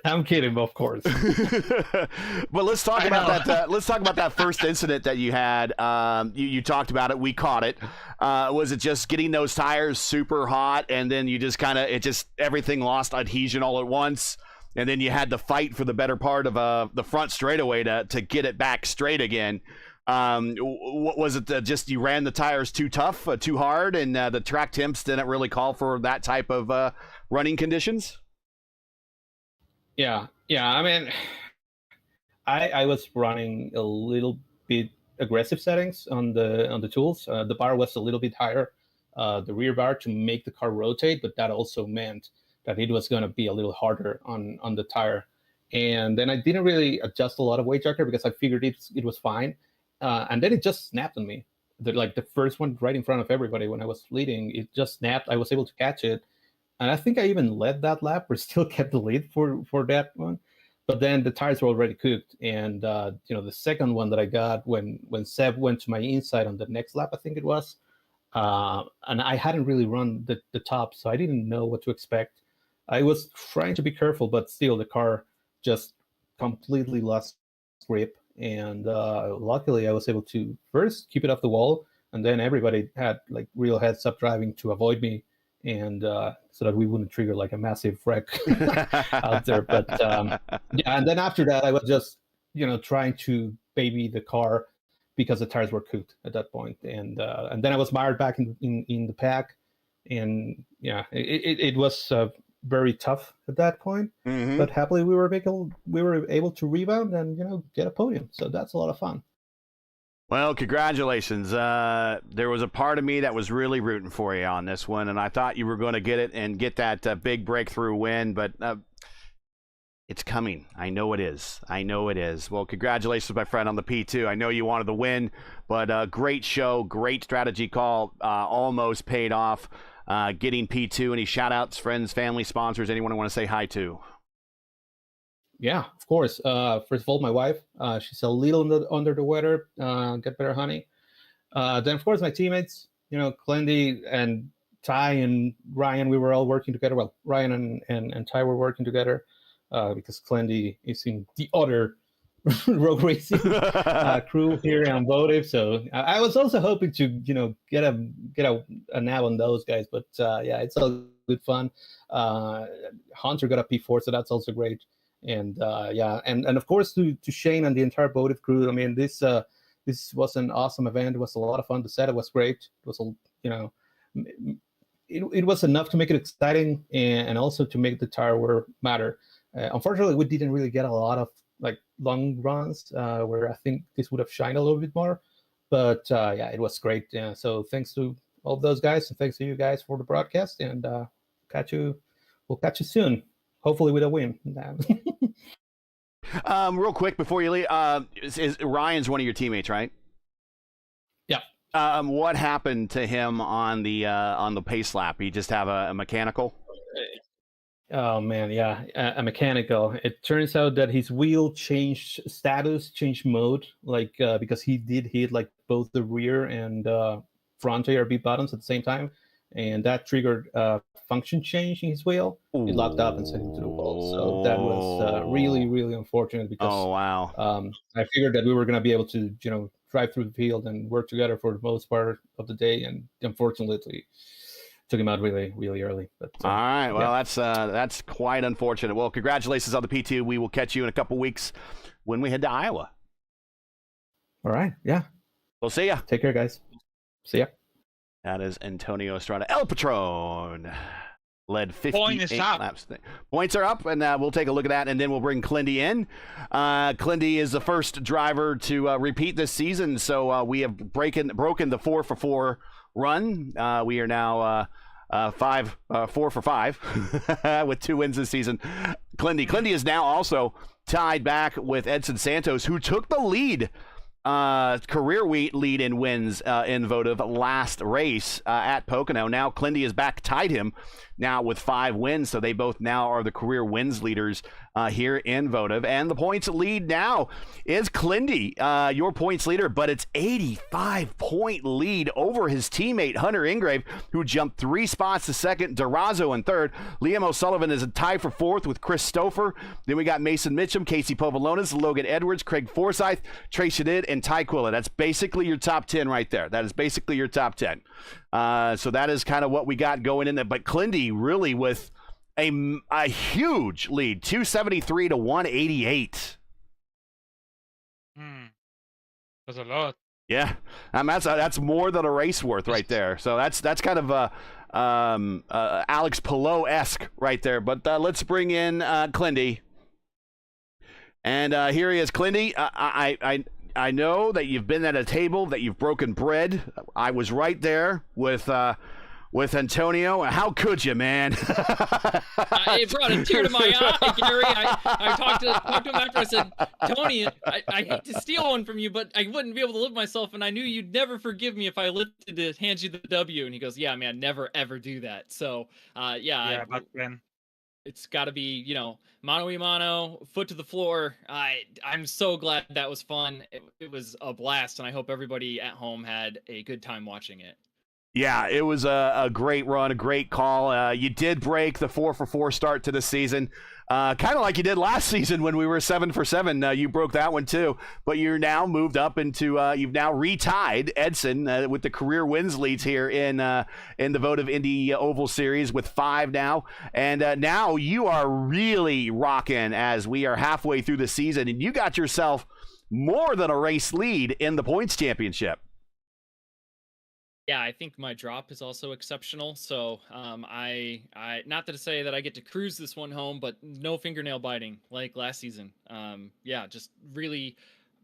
Speaker 4: I'm kidding, of course.
Speaker 1: But let's talk about that. Let's talk about that first incident that you had. You talked about it. We caught it. Was it just getting those tires super hot, and then you just everything lost adhesion all at once, and then you had to fight for the better part of the front straightaway to get it back straight again? What was it? Just you ran the tires too tough, too hard, and the track temps didn't really call for that type of running conditions?
Speaker 4: Yeah. I mean, I was running a little bit aggressive settings on the tools. The bar was a little bit higher, the rear bar, to make the car rotate, but that also meant that it was going to be a little harder on the tire. And then I didn't really adjust a lot of weight jacker because I figured it was fine. And then it just snapped on me. The first one right in front of everybody when I was leading, it just snapped. I was able to catch it. And I think I even led that lap or still kept the lead for that one. But then the tires were already cooked. And, the second one that I got when Seb went to my inside on the next lap, I think it was, and I hadn't really run the top, so I didn't know what to expect. I was trying to be careful, but still the car just completely lost grip. And luckily I was able to first keep it off the wall. And then everybody had like real heads up driving to avoid me. And so that we wouldn't trigger like a massive wreck out there. But and then after that, I was just trying to baby the car because the tires were cooked at that point. And then I was mired back in the pack, and it was very tough at that point. Mm-hmm. But happily we were able to rebound and get a podium. So that's a lot of fun.
Speaker 1: Well, congratulations. There was a part of me that was really rooting for you on this one, and I thought you were going to get it and get that big breakthrough win, but It's coming. I know it is. I know it is. Well, congratulations, my friend, on the P2. I know you wanted the win, but great show, great strategy call. Almost paid off getting P2. Any shout-outs, friends, family, sponsors, anyone I want to say hi to?
Speaker 4: Yeah, of course. First of all, my wife. She's a little under the weather. Get better, honey. Then, of course, my teammates. Clendy and Ty and Ryan. We were all working together. Well, Ryan and Ty were working together because Clendy is in the other road racing crew here on Votive. So I was also hoping to, get a nab on those guys. But yeah, it's all good fun. Hunter got a P4, so that's also great. And yeah, and of course to Shane and the entire Votive crew. I mean, this was an awesome event. It was a lot of fun. The setup was great. It was it was enough to make it exciting and also to make the tire wear matter. Unfortunately, we didn't really get a lot of long runs where I think this would have shined a little bit more. But yeah, it was great. Yeah, so thanks to all those guys and thanks to you guys for the broadcast. And we'll catch you soon. Hopefully with a win.
Speaker 1: Real quick before you leave, Ryan's one of your teammates, right?
Speaker 4: Yeah.
Speaker 1: What happened to him on the pace lap? He just have a mechanical?
Speaker 4: Oh man, yeah, a mechanical. It turns out that his wheel changed mode, because he did hit both the rear and front ARB buttons at the same time, and that triggered function change in his wheel. It locked up and sent him to the wall. So that was really, really unfortunate because I figured that we were going to be able to, drive through the field and work together for the most part of the day, and unfortunately took him out really, really early. But
Speaker 1: all right, well, that's quite unfortunate. Well, congratulations on the P2. We will catch you in a couple weeks when we head to Iowa.
Speaker 4: All right, yeah.
Speaker 1: We'll see ya.
Speaker 4: Take care, guys. See ya.
Speaker 1: That is Antonio Estrada, El Patron. Led 58 laps. Points are up, and we'll take a look at that, and then we'll bring Clendy in. Clendy is the first driver to repeat this season, so we have broken the 4 for 4 run. We are now 4 for 5 with 2 wins this season. Clendy is now also tied back with Edson Santos, who took the lead. Career lead in wins in Votive last race at Pocono. Now Clendy is back, tied him now with 5 wins, so they both now are the career wins leaders here in Votive. And the points lead now is Clendy, your points leader, but it's 85-point lead over his teammate Hunter Ingrave, who jumped 3 spots to second, Durazo in third. Liam O'Sullivan is a tie for 4th with Chris Stouffer. Then we got Mason Mitchum, Casey Povalonis, Logan Edwards, Craig Forsyth, Trey Shadid, and Ty Quilla. That's basically your top 10 right there. That is basically your top 10. So that is kind of what we got going in there. But Clendy really with a huge lead, 273 to 188.
Speaker 2: That's a lot.
Speaker 1: Yeah, that's more than a race worth right there. So that's kind of Alex Pillow-esque right there. But let's bring in Clendy. And here he is, Clendy. I know that you've been at a table, that you've broken bread. I was right there with Antonio. How could you, man?
Speaker 5: It brought a tear to my eye, Gary. I talked to him after. I said, Tony, I hate to steal one from you, but I wouldn't be able to live myself, and I knew you'd never forgive me if I lifted to hand you the W. And he goes, yeah, man, never, ever do that. So,
Speaker 2: Yeah, back then.
Speaker 5: It's got to be, mano a mano, foot to the floor. I'm so glad that was fun. It was a blast, and I hope everybody at home had a good time watching it.
Speaker 1: Yeah, it was a great run, a great call. You did break the 4 for 4 start to the season, kind of like you did last season when we were 7 for 7. You broke that one too, but you're now moved up into you've now retied Edson with the career wins leads here in the Votive Indy Oval Series with 5 now, and now you are really rocking as we are halfway through the season, and you got yourself more than a race lead in the points championship.
Speaker 5: Yeah, I think my drop is also exceptional. So I not to say that I get to cruise this one home, but no fingernail biting like last season. Yeah, just really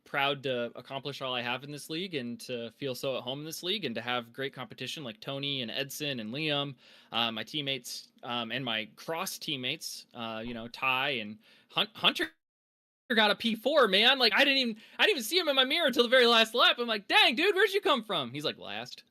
Speaker 5: proud to accomplish all I have in this league and to feel so at home in this league and to have great competition like Tony and Edson and Liam, my teammates, and my cross teammates, Ty and Hunter got a P4, man. Like I didn't even see him in my mirror until the very last lap. I'm like, dang, dude, where'd you come from? He's like, last.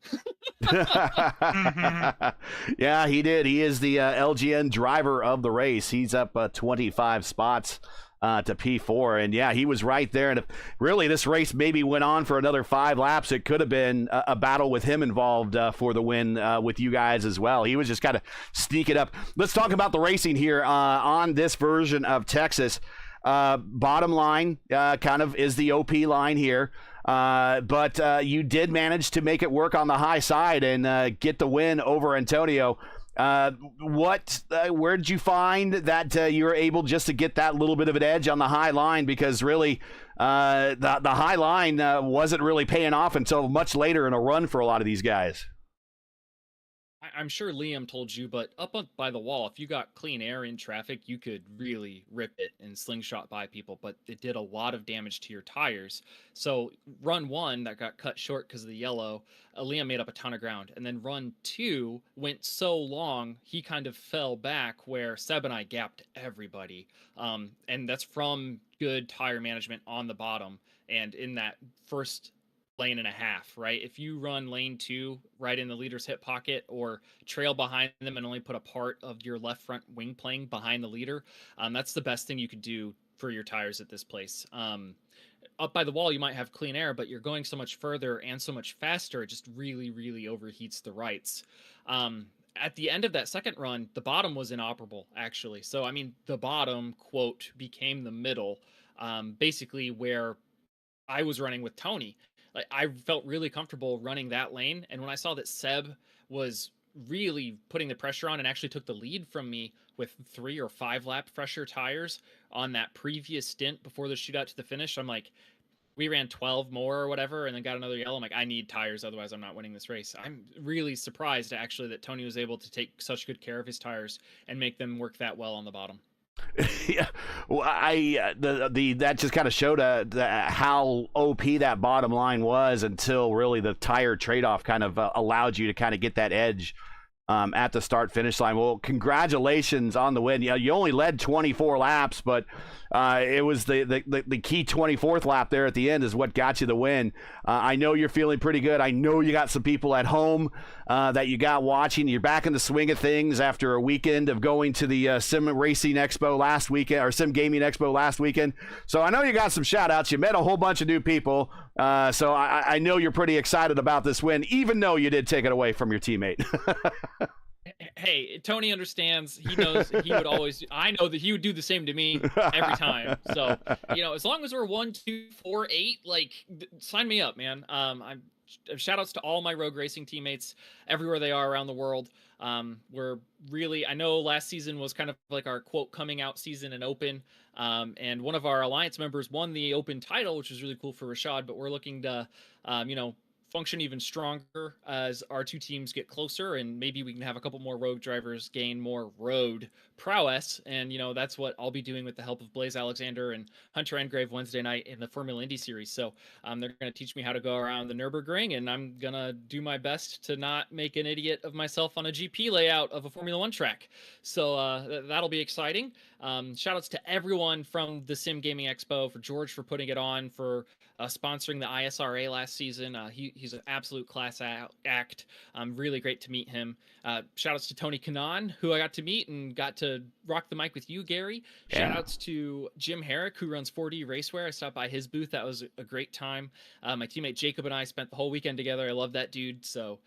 Speaker 1: Yeah, he did. He is the LGN driver of the race. He's up 25 spots to P4. And yeah, he was right there. And if really this race maybe went on for another 5 laps, it could have been a battle with him involved for the win with you guys as well. He was just kind of sneaking up. Let's talk about the racing here on this version of Texas. Bottom line kind of is the OP line here. But you did manage to make it work on the high side and get the win over Antonio. Where did you find that you were able just to get that little bit of an edge on the high line? Because really, the high line wasn't really paying off until much later in a run for a lot of these guys.
Speaker 5: I'm sure Liam told you, but up by the wall, if you got clean air in traffic, you could really rip it and slingshot by people, but it did a lot of damage to your tires. So run 1 that got cut short because of the yellow, Liam made up a ton of ground. And then run 2 went so long, he kind of fell back where Seb and I gapped everybody. And that's from good tire management on the bottom. And in that first lane and a half, right? If you run lane 2 right in the leader's hip pocket or trail behind them and only put a part of your left front wing plane behind the leader, that's the best thing you could do for your tires at this place. Up by the wall, you might have clean air, but you're going so much further and so much faster, it just really, really overheats the rights. At the end of that second run, the bottom was inoperable, actually. So, I mean, the bottom, quote, became the middle, basically where I was running with Tony. Like I felt really comfortable running that lane. And when I saw that Seb was really putting the pressure on and actually took the lead from me with 3 or 5 lap fresher tires on that previous stint before the shootout to the finish, I'm like, we ran 12 more or whatever and then got another yellow. I'm like, I need tires, otherwise I'm not winning this race. I'm really surprised actually that Tony was able to take such good care of his tires and make them work that well on the bottom.
Speaker 1: Yeah, well, that just kind of showed how OP that bottom line was until really the tire trade-off kind of allowed you to kind of get that edge at the start-finish line. Well, congratulations on the win. You only led 24 laps, but it was the key 24th lap there at the end is what got you the win. I know you're feeling pretty good. I know you got some people at home that you got watching. You're back in the swing of things after a weekend of going to the Sim Racing Expo last weekend, or Sim Gaming Expo last weekend. So I know you got some shout-outs. You met a whole bunch of new people. So I know you're pretty excited about this win, even though you did take it away from your teammate.
Speaker 5: Hey, Tony understands. He knows he would always. I know that he would do the same to me every time. So, as long as we're 1, 2, 4, 8, like, sign me up, man. Shout outs to all my Rogue Racing teammates everywhere they are around the world. We're really, I know last season was kind of like our quote coming out season and open. And one of our alliance members won the open title, which was really cool for Rashad, but we're looking to, function even stronger as our 2 teams get closer, and maybe we can have a couple more rogue drivers gain more road prowess. And that's what I'll be doing with the help of Blaze Alexander and Hunter Engrave Wednesday night in the Formula Indy Series. So they're going to teach me how to go around the Nürburgring, and I'm going to do my best to not make an idiot of myself on a GP layout of a Formula 1 track. So that'll be exciting. Shout outs to everyone from the Sim Gaming Expo, for George for putting it on, for sponsoring the ISRA last season. He's an absolute class act. Really great to meet him. Shout outs to Tony Kanan, who I got to meet and got to rock the mic with you, Gary. Yeah. Shout outs to Jim Herrick, who runs 4D Racewear. I stopped by his booth. That was a great time. My teammate Jacob and I spent the whole weekend together. I love that dude. So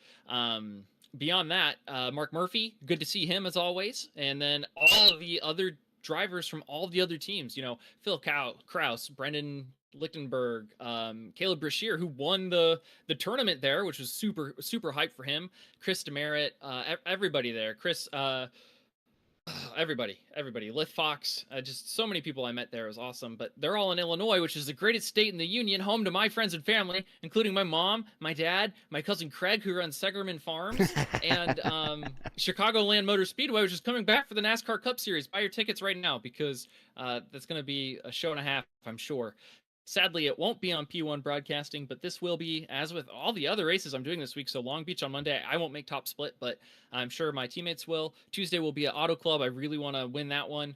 Speaker 5: beyond that, Mark Murphy, good to see him as always. And then all of the other drivers from all the other teams, Phil Kraus, Brendan Lichtenberg, Caleb Brashear, who won the tournament there, which was super, super hype for him. Chris Demerit, everybody there. Chris, everybody. Lith Fox, just so many people I met there. It was awesome. But they're all in Illinois, which is the greatest state in the union, home to my friends and family, including my mom, my dad, my cousin Craig, who runs Segerman Farms, and Chicagoland Motor Speedway, which is coming back for the NASCAR Cup Series. Buy your tickets right now, because that's going to be a show and a half, I'm sure. Sadly, it won't be on P1 broadcasting, but this will be, as with all the other races I'm doing this week. So Long Beach on Monday, I won't make top split, but I'm sure my teammates will. Tuesday will be at Auto Club. I really want to win that one.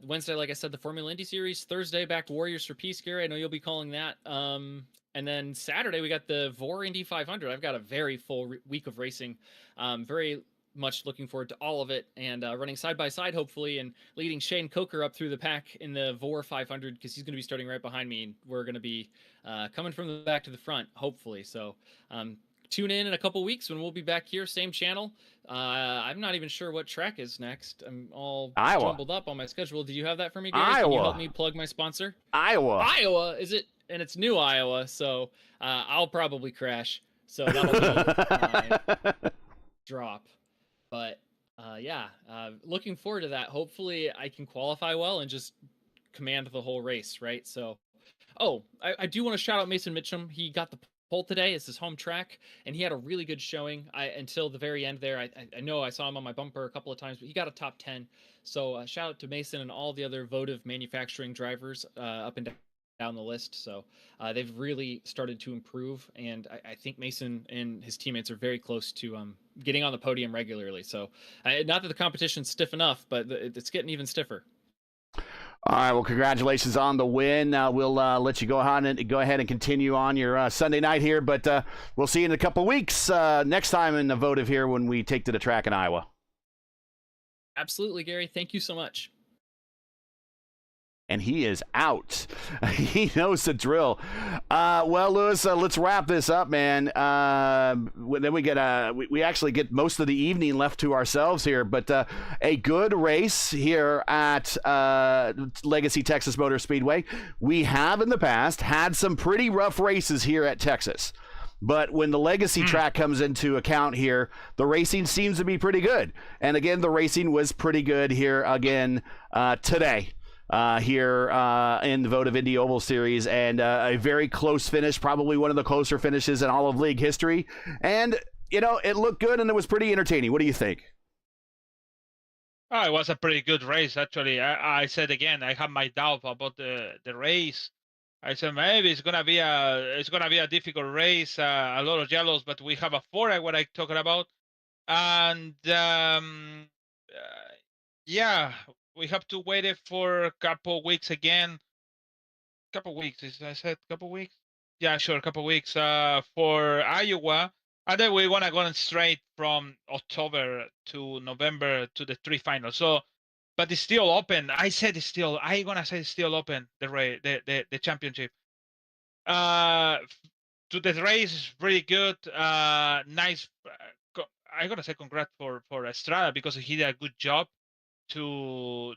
Speaker 5: Wednesday, like I said, the Formula Indy Series. Thursday, back to Warriors for Peace, Gary. I know you'll be calling that. And then Saturday, we got the VOR Indy 500. I've got a very full week of racing. Very much looking forward to all of it, and running side by side, hopefully, and leading Shane Coker up through the pack in the VOR 500, because he's going to be starting right behind me, and we're going to be coming from the back to the front, hopefully. So tune in a couple weeks when we'll be back here, same channel. I'm not even sure what track is next. I'm all jumbled up on my schedule. Do you have that for me, Gary?
Speaker 1: Iowa.
Speaker 5: Can you help me plug my sponsor? Iowa, is it? And it's new Iowa, so I'll probably crash. So that'll be my drop. But looking forward to that. Hopefully I can qualify well and just command the whole race, right? So, I do want to shout out Mason Mitchum. He got the pole today. It's his home track, and he had a really good showing until the very end there. I know I saw him on my bumper a couple of times, but he got a top 10. So shout out to Mason and all the other Votive manufacturing drivers up and down the list. So they've really started to improve, and I think Mason and his teammates are very close to getting on the podium regularly. So not that the competition's stiff enough, but it's getting even stiffer.
Speaker 1: All right, well, congratulations on the win. We'll let you go ahead and continue on your Sunday night here, but we'll see you in a couple weeks next time in the Votive here when we take to the track in Iowa.
Speaker 5: Absolutely, Gary. Thank you so much.
Speaker 1: And he is out. He knows the drill. Well, Lewis, let's wrap this up, man. Then we actually get most of the evening left to ourselves here. But a good race here at Legacy Texas Motor Speedway. We have in the past had some pretty rough races here at Texas. But when the Legacy track comes into account here, the racing seems to be pretty good. And again, the racing was pretty good here again today. Here in the Votive Indy Oval Series, and a very close finish, probably one of the closer finishes in all of league history. And, it looked good and it was pretty entertaining. What do you think?
Speaker 2: Oh, it was a pretty good race, actually. I said again, I have my doubt about the race. I said maybe it's gonna be a difficult race, a lot of yellows, but we have a 4 what I talking about, and we have to wait it for a couple weeks again. Couple weeks, I said couple weeks? Yeah, sure, couple weeks for Iowa. And then we're going to go straight from October to November to the 3 finals. So, but it's still open. I'm going to say it's still open, the championship. To the race is really good. Nice. I'm going to say congrats for Estrada, because he did a good job to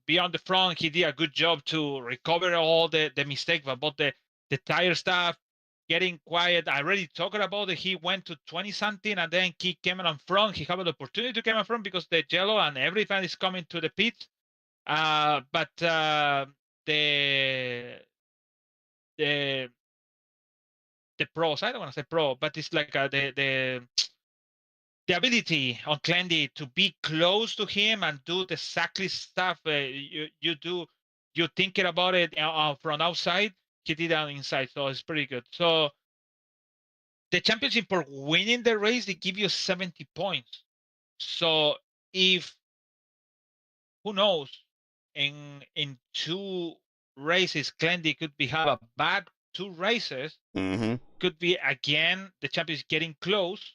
Speaker 2: be on the front. He did a good job to recover all the mistakes about the tire stuff, getting quiet. I already talked about it. He went to 20 something and then he came on front. He had an opportunity to come on front because the yellow and everything is coming to the pit. But the pros, I don't want to say pro, but it's like the ability on Clendy to be close to him and do the exactly stuff you're thinking about it from outside. He did that inside, so it's pretty good. So the championship for winning the race, they give you 70 points. So if, who knows, in 2 races, Clendy could have a bad 2 races. Could be again the championship getting close,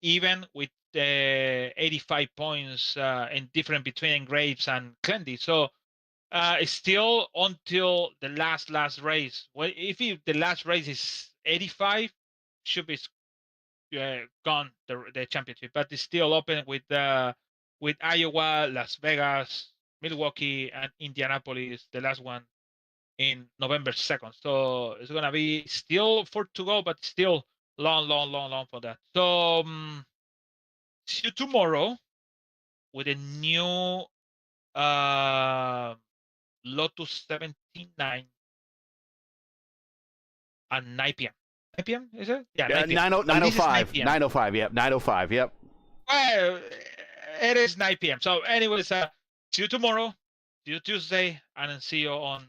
Speaker 2: even with the 85 points in different between Graves and Clendy. So it's still until the last race. Well, if the last race is 85, should be gone the championship. But it's still open with Iowa, Las Vegas, Milwaukee, and Indianapolis, the last one in November 2nd. So it's gonna be still 4 to go, but still long for that. So see you tomorrow with a new Lotus 79 at 9 p.m. 9 p.m. is it? Yeah,
Speaker 1: 9:05. 9:05. Yep. 9:05. Yep.
Speaker 2: Well, it is 9 p.m. So, anyways, see you tomorrow. See you Tuesday, and then see you on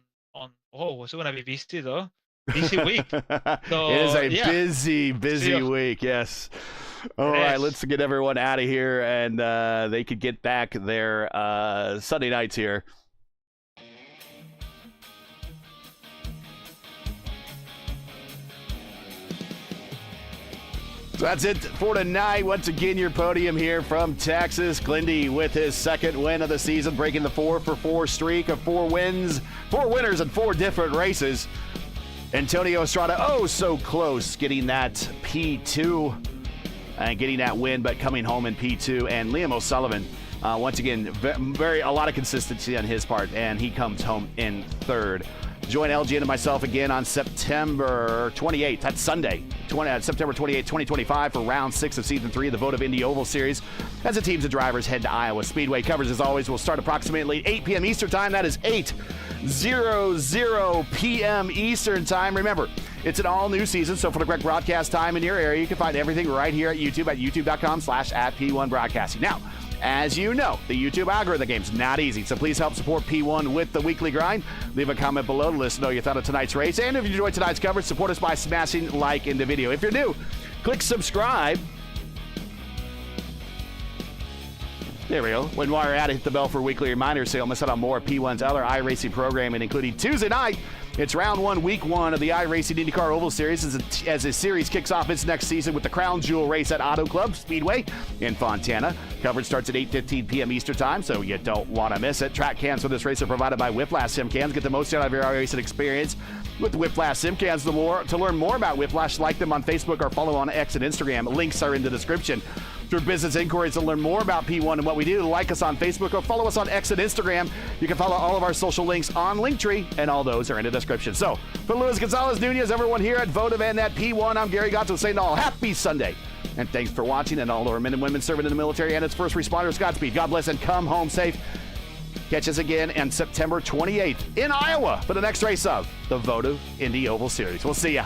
Speaker 2: Oh, it's gonna be busy though. Busy week. So,
Speaker 1: it is a
Speaker 2: yeah.
Speaker 1: busy week. Yes. All right, let's get everyone out of here, and they could get back their Sunday nights here. So that's it for tonight. Once again, your podium here from Texas. Glindy with his second win of the season, breaking the 4-for-4 streak of 4 winners in 4 different races. Antonio Estrada, oh so close, getting that P2 and getting that win, but coming home in P2. And Liam O'Sullivan, once again, a lot of consistency on his part, and he comes home in 3rd. Join LG and myself again on September 28th. That's Sunday, September 28th, 2025 for round 6 of season 3 of the Votive Indy Oval Series. As the teams and drivers head to Iowa Speedway. Coverage, as always, will start approximately 8 p.m. Eastern Time. That is 8:00 p.m. Eastern Time. Remember, it's an all-new season, so for the correct broadcast time in your area, you can find everything right here at YouTube at youtube.com/@P1Broadcasting. Now, as you know, the YouTube algorithm game's not easy, so please help support P1 with the weekly grind. Leave a comment below to let us know your thought of tonight's race. And if you enjoyed tonight's coverage, support us by smashing like in the video. If you're new, click subscribe. There we go. When while you're at it, hit the bell for weekly reminders so you'll miss out on more P1's other iRacing programming, including Tuesday night. It's round 1, week 1 of the iRacing INDYCAR Oval Series as the series kicks off its next season with the Crown Jewel race at Auto Club Speedway in Fontana. Coverage starts at 8:15 p.m. Eastern Time, so you don't want to miss it. Track cans for this race are provided by Whiplash Sim Cans. Get the most out of your iRacing experience with Whiplash Sim Cans. To learn more about Whiplash, like them on Facebook or follow on X and Instagram. Links are in the description. For business inquiries to learn more about P1 and what we do, like us on Facebook or follow us on X and Instagram. You can follow all of our social links on Linktree, and all those are in the description. So, for Luis Gonzalez Nunez, everyone here at Votive and at P1, I'm Gary Gotto saying all happy Sunday. And thanks for watching, and all our men and women serving in the military and its first responders, Godspeed. God bless and come home safe. Catch us again on September 28th in Iowa for the next race of the Votive Indy Oval Series. We'll see ya.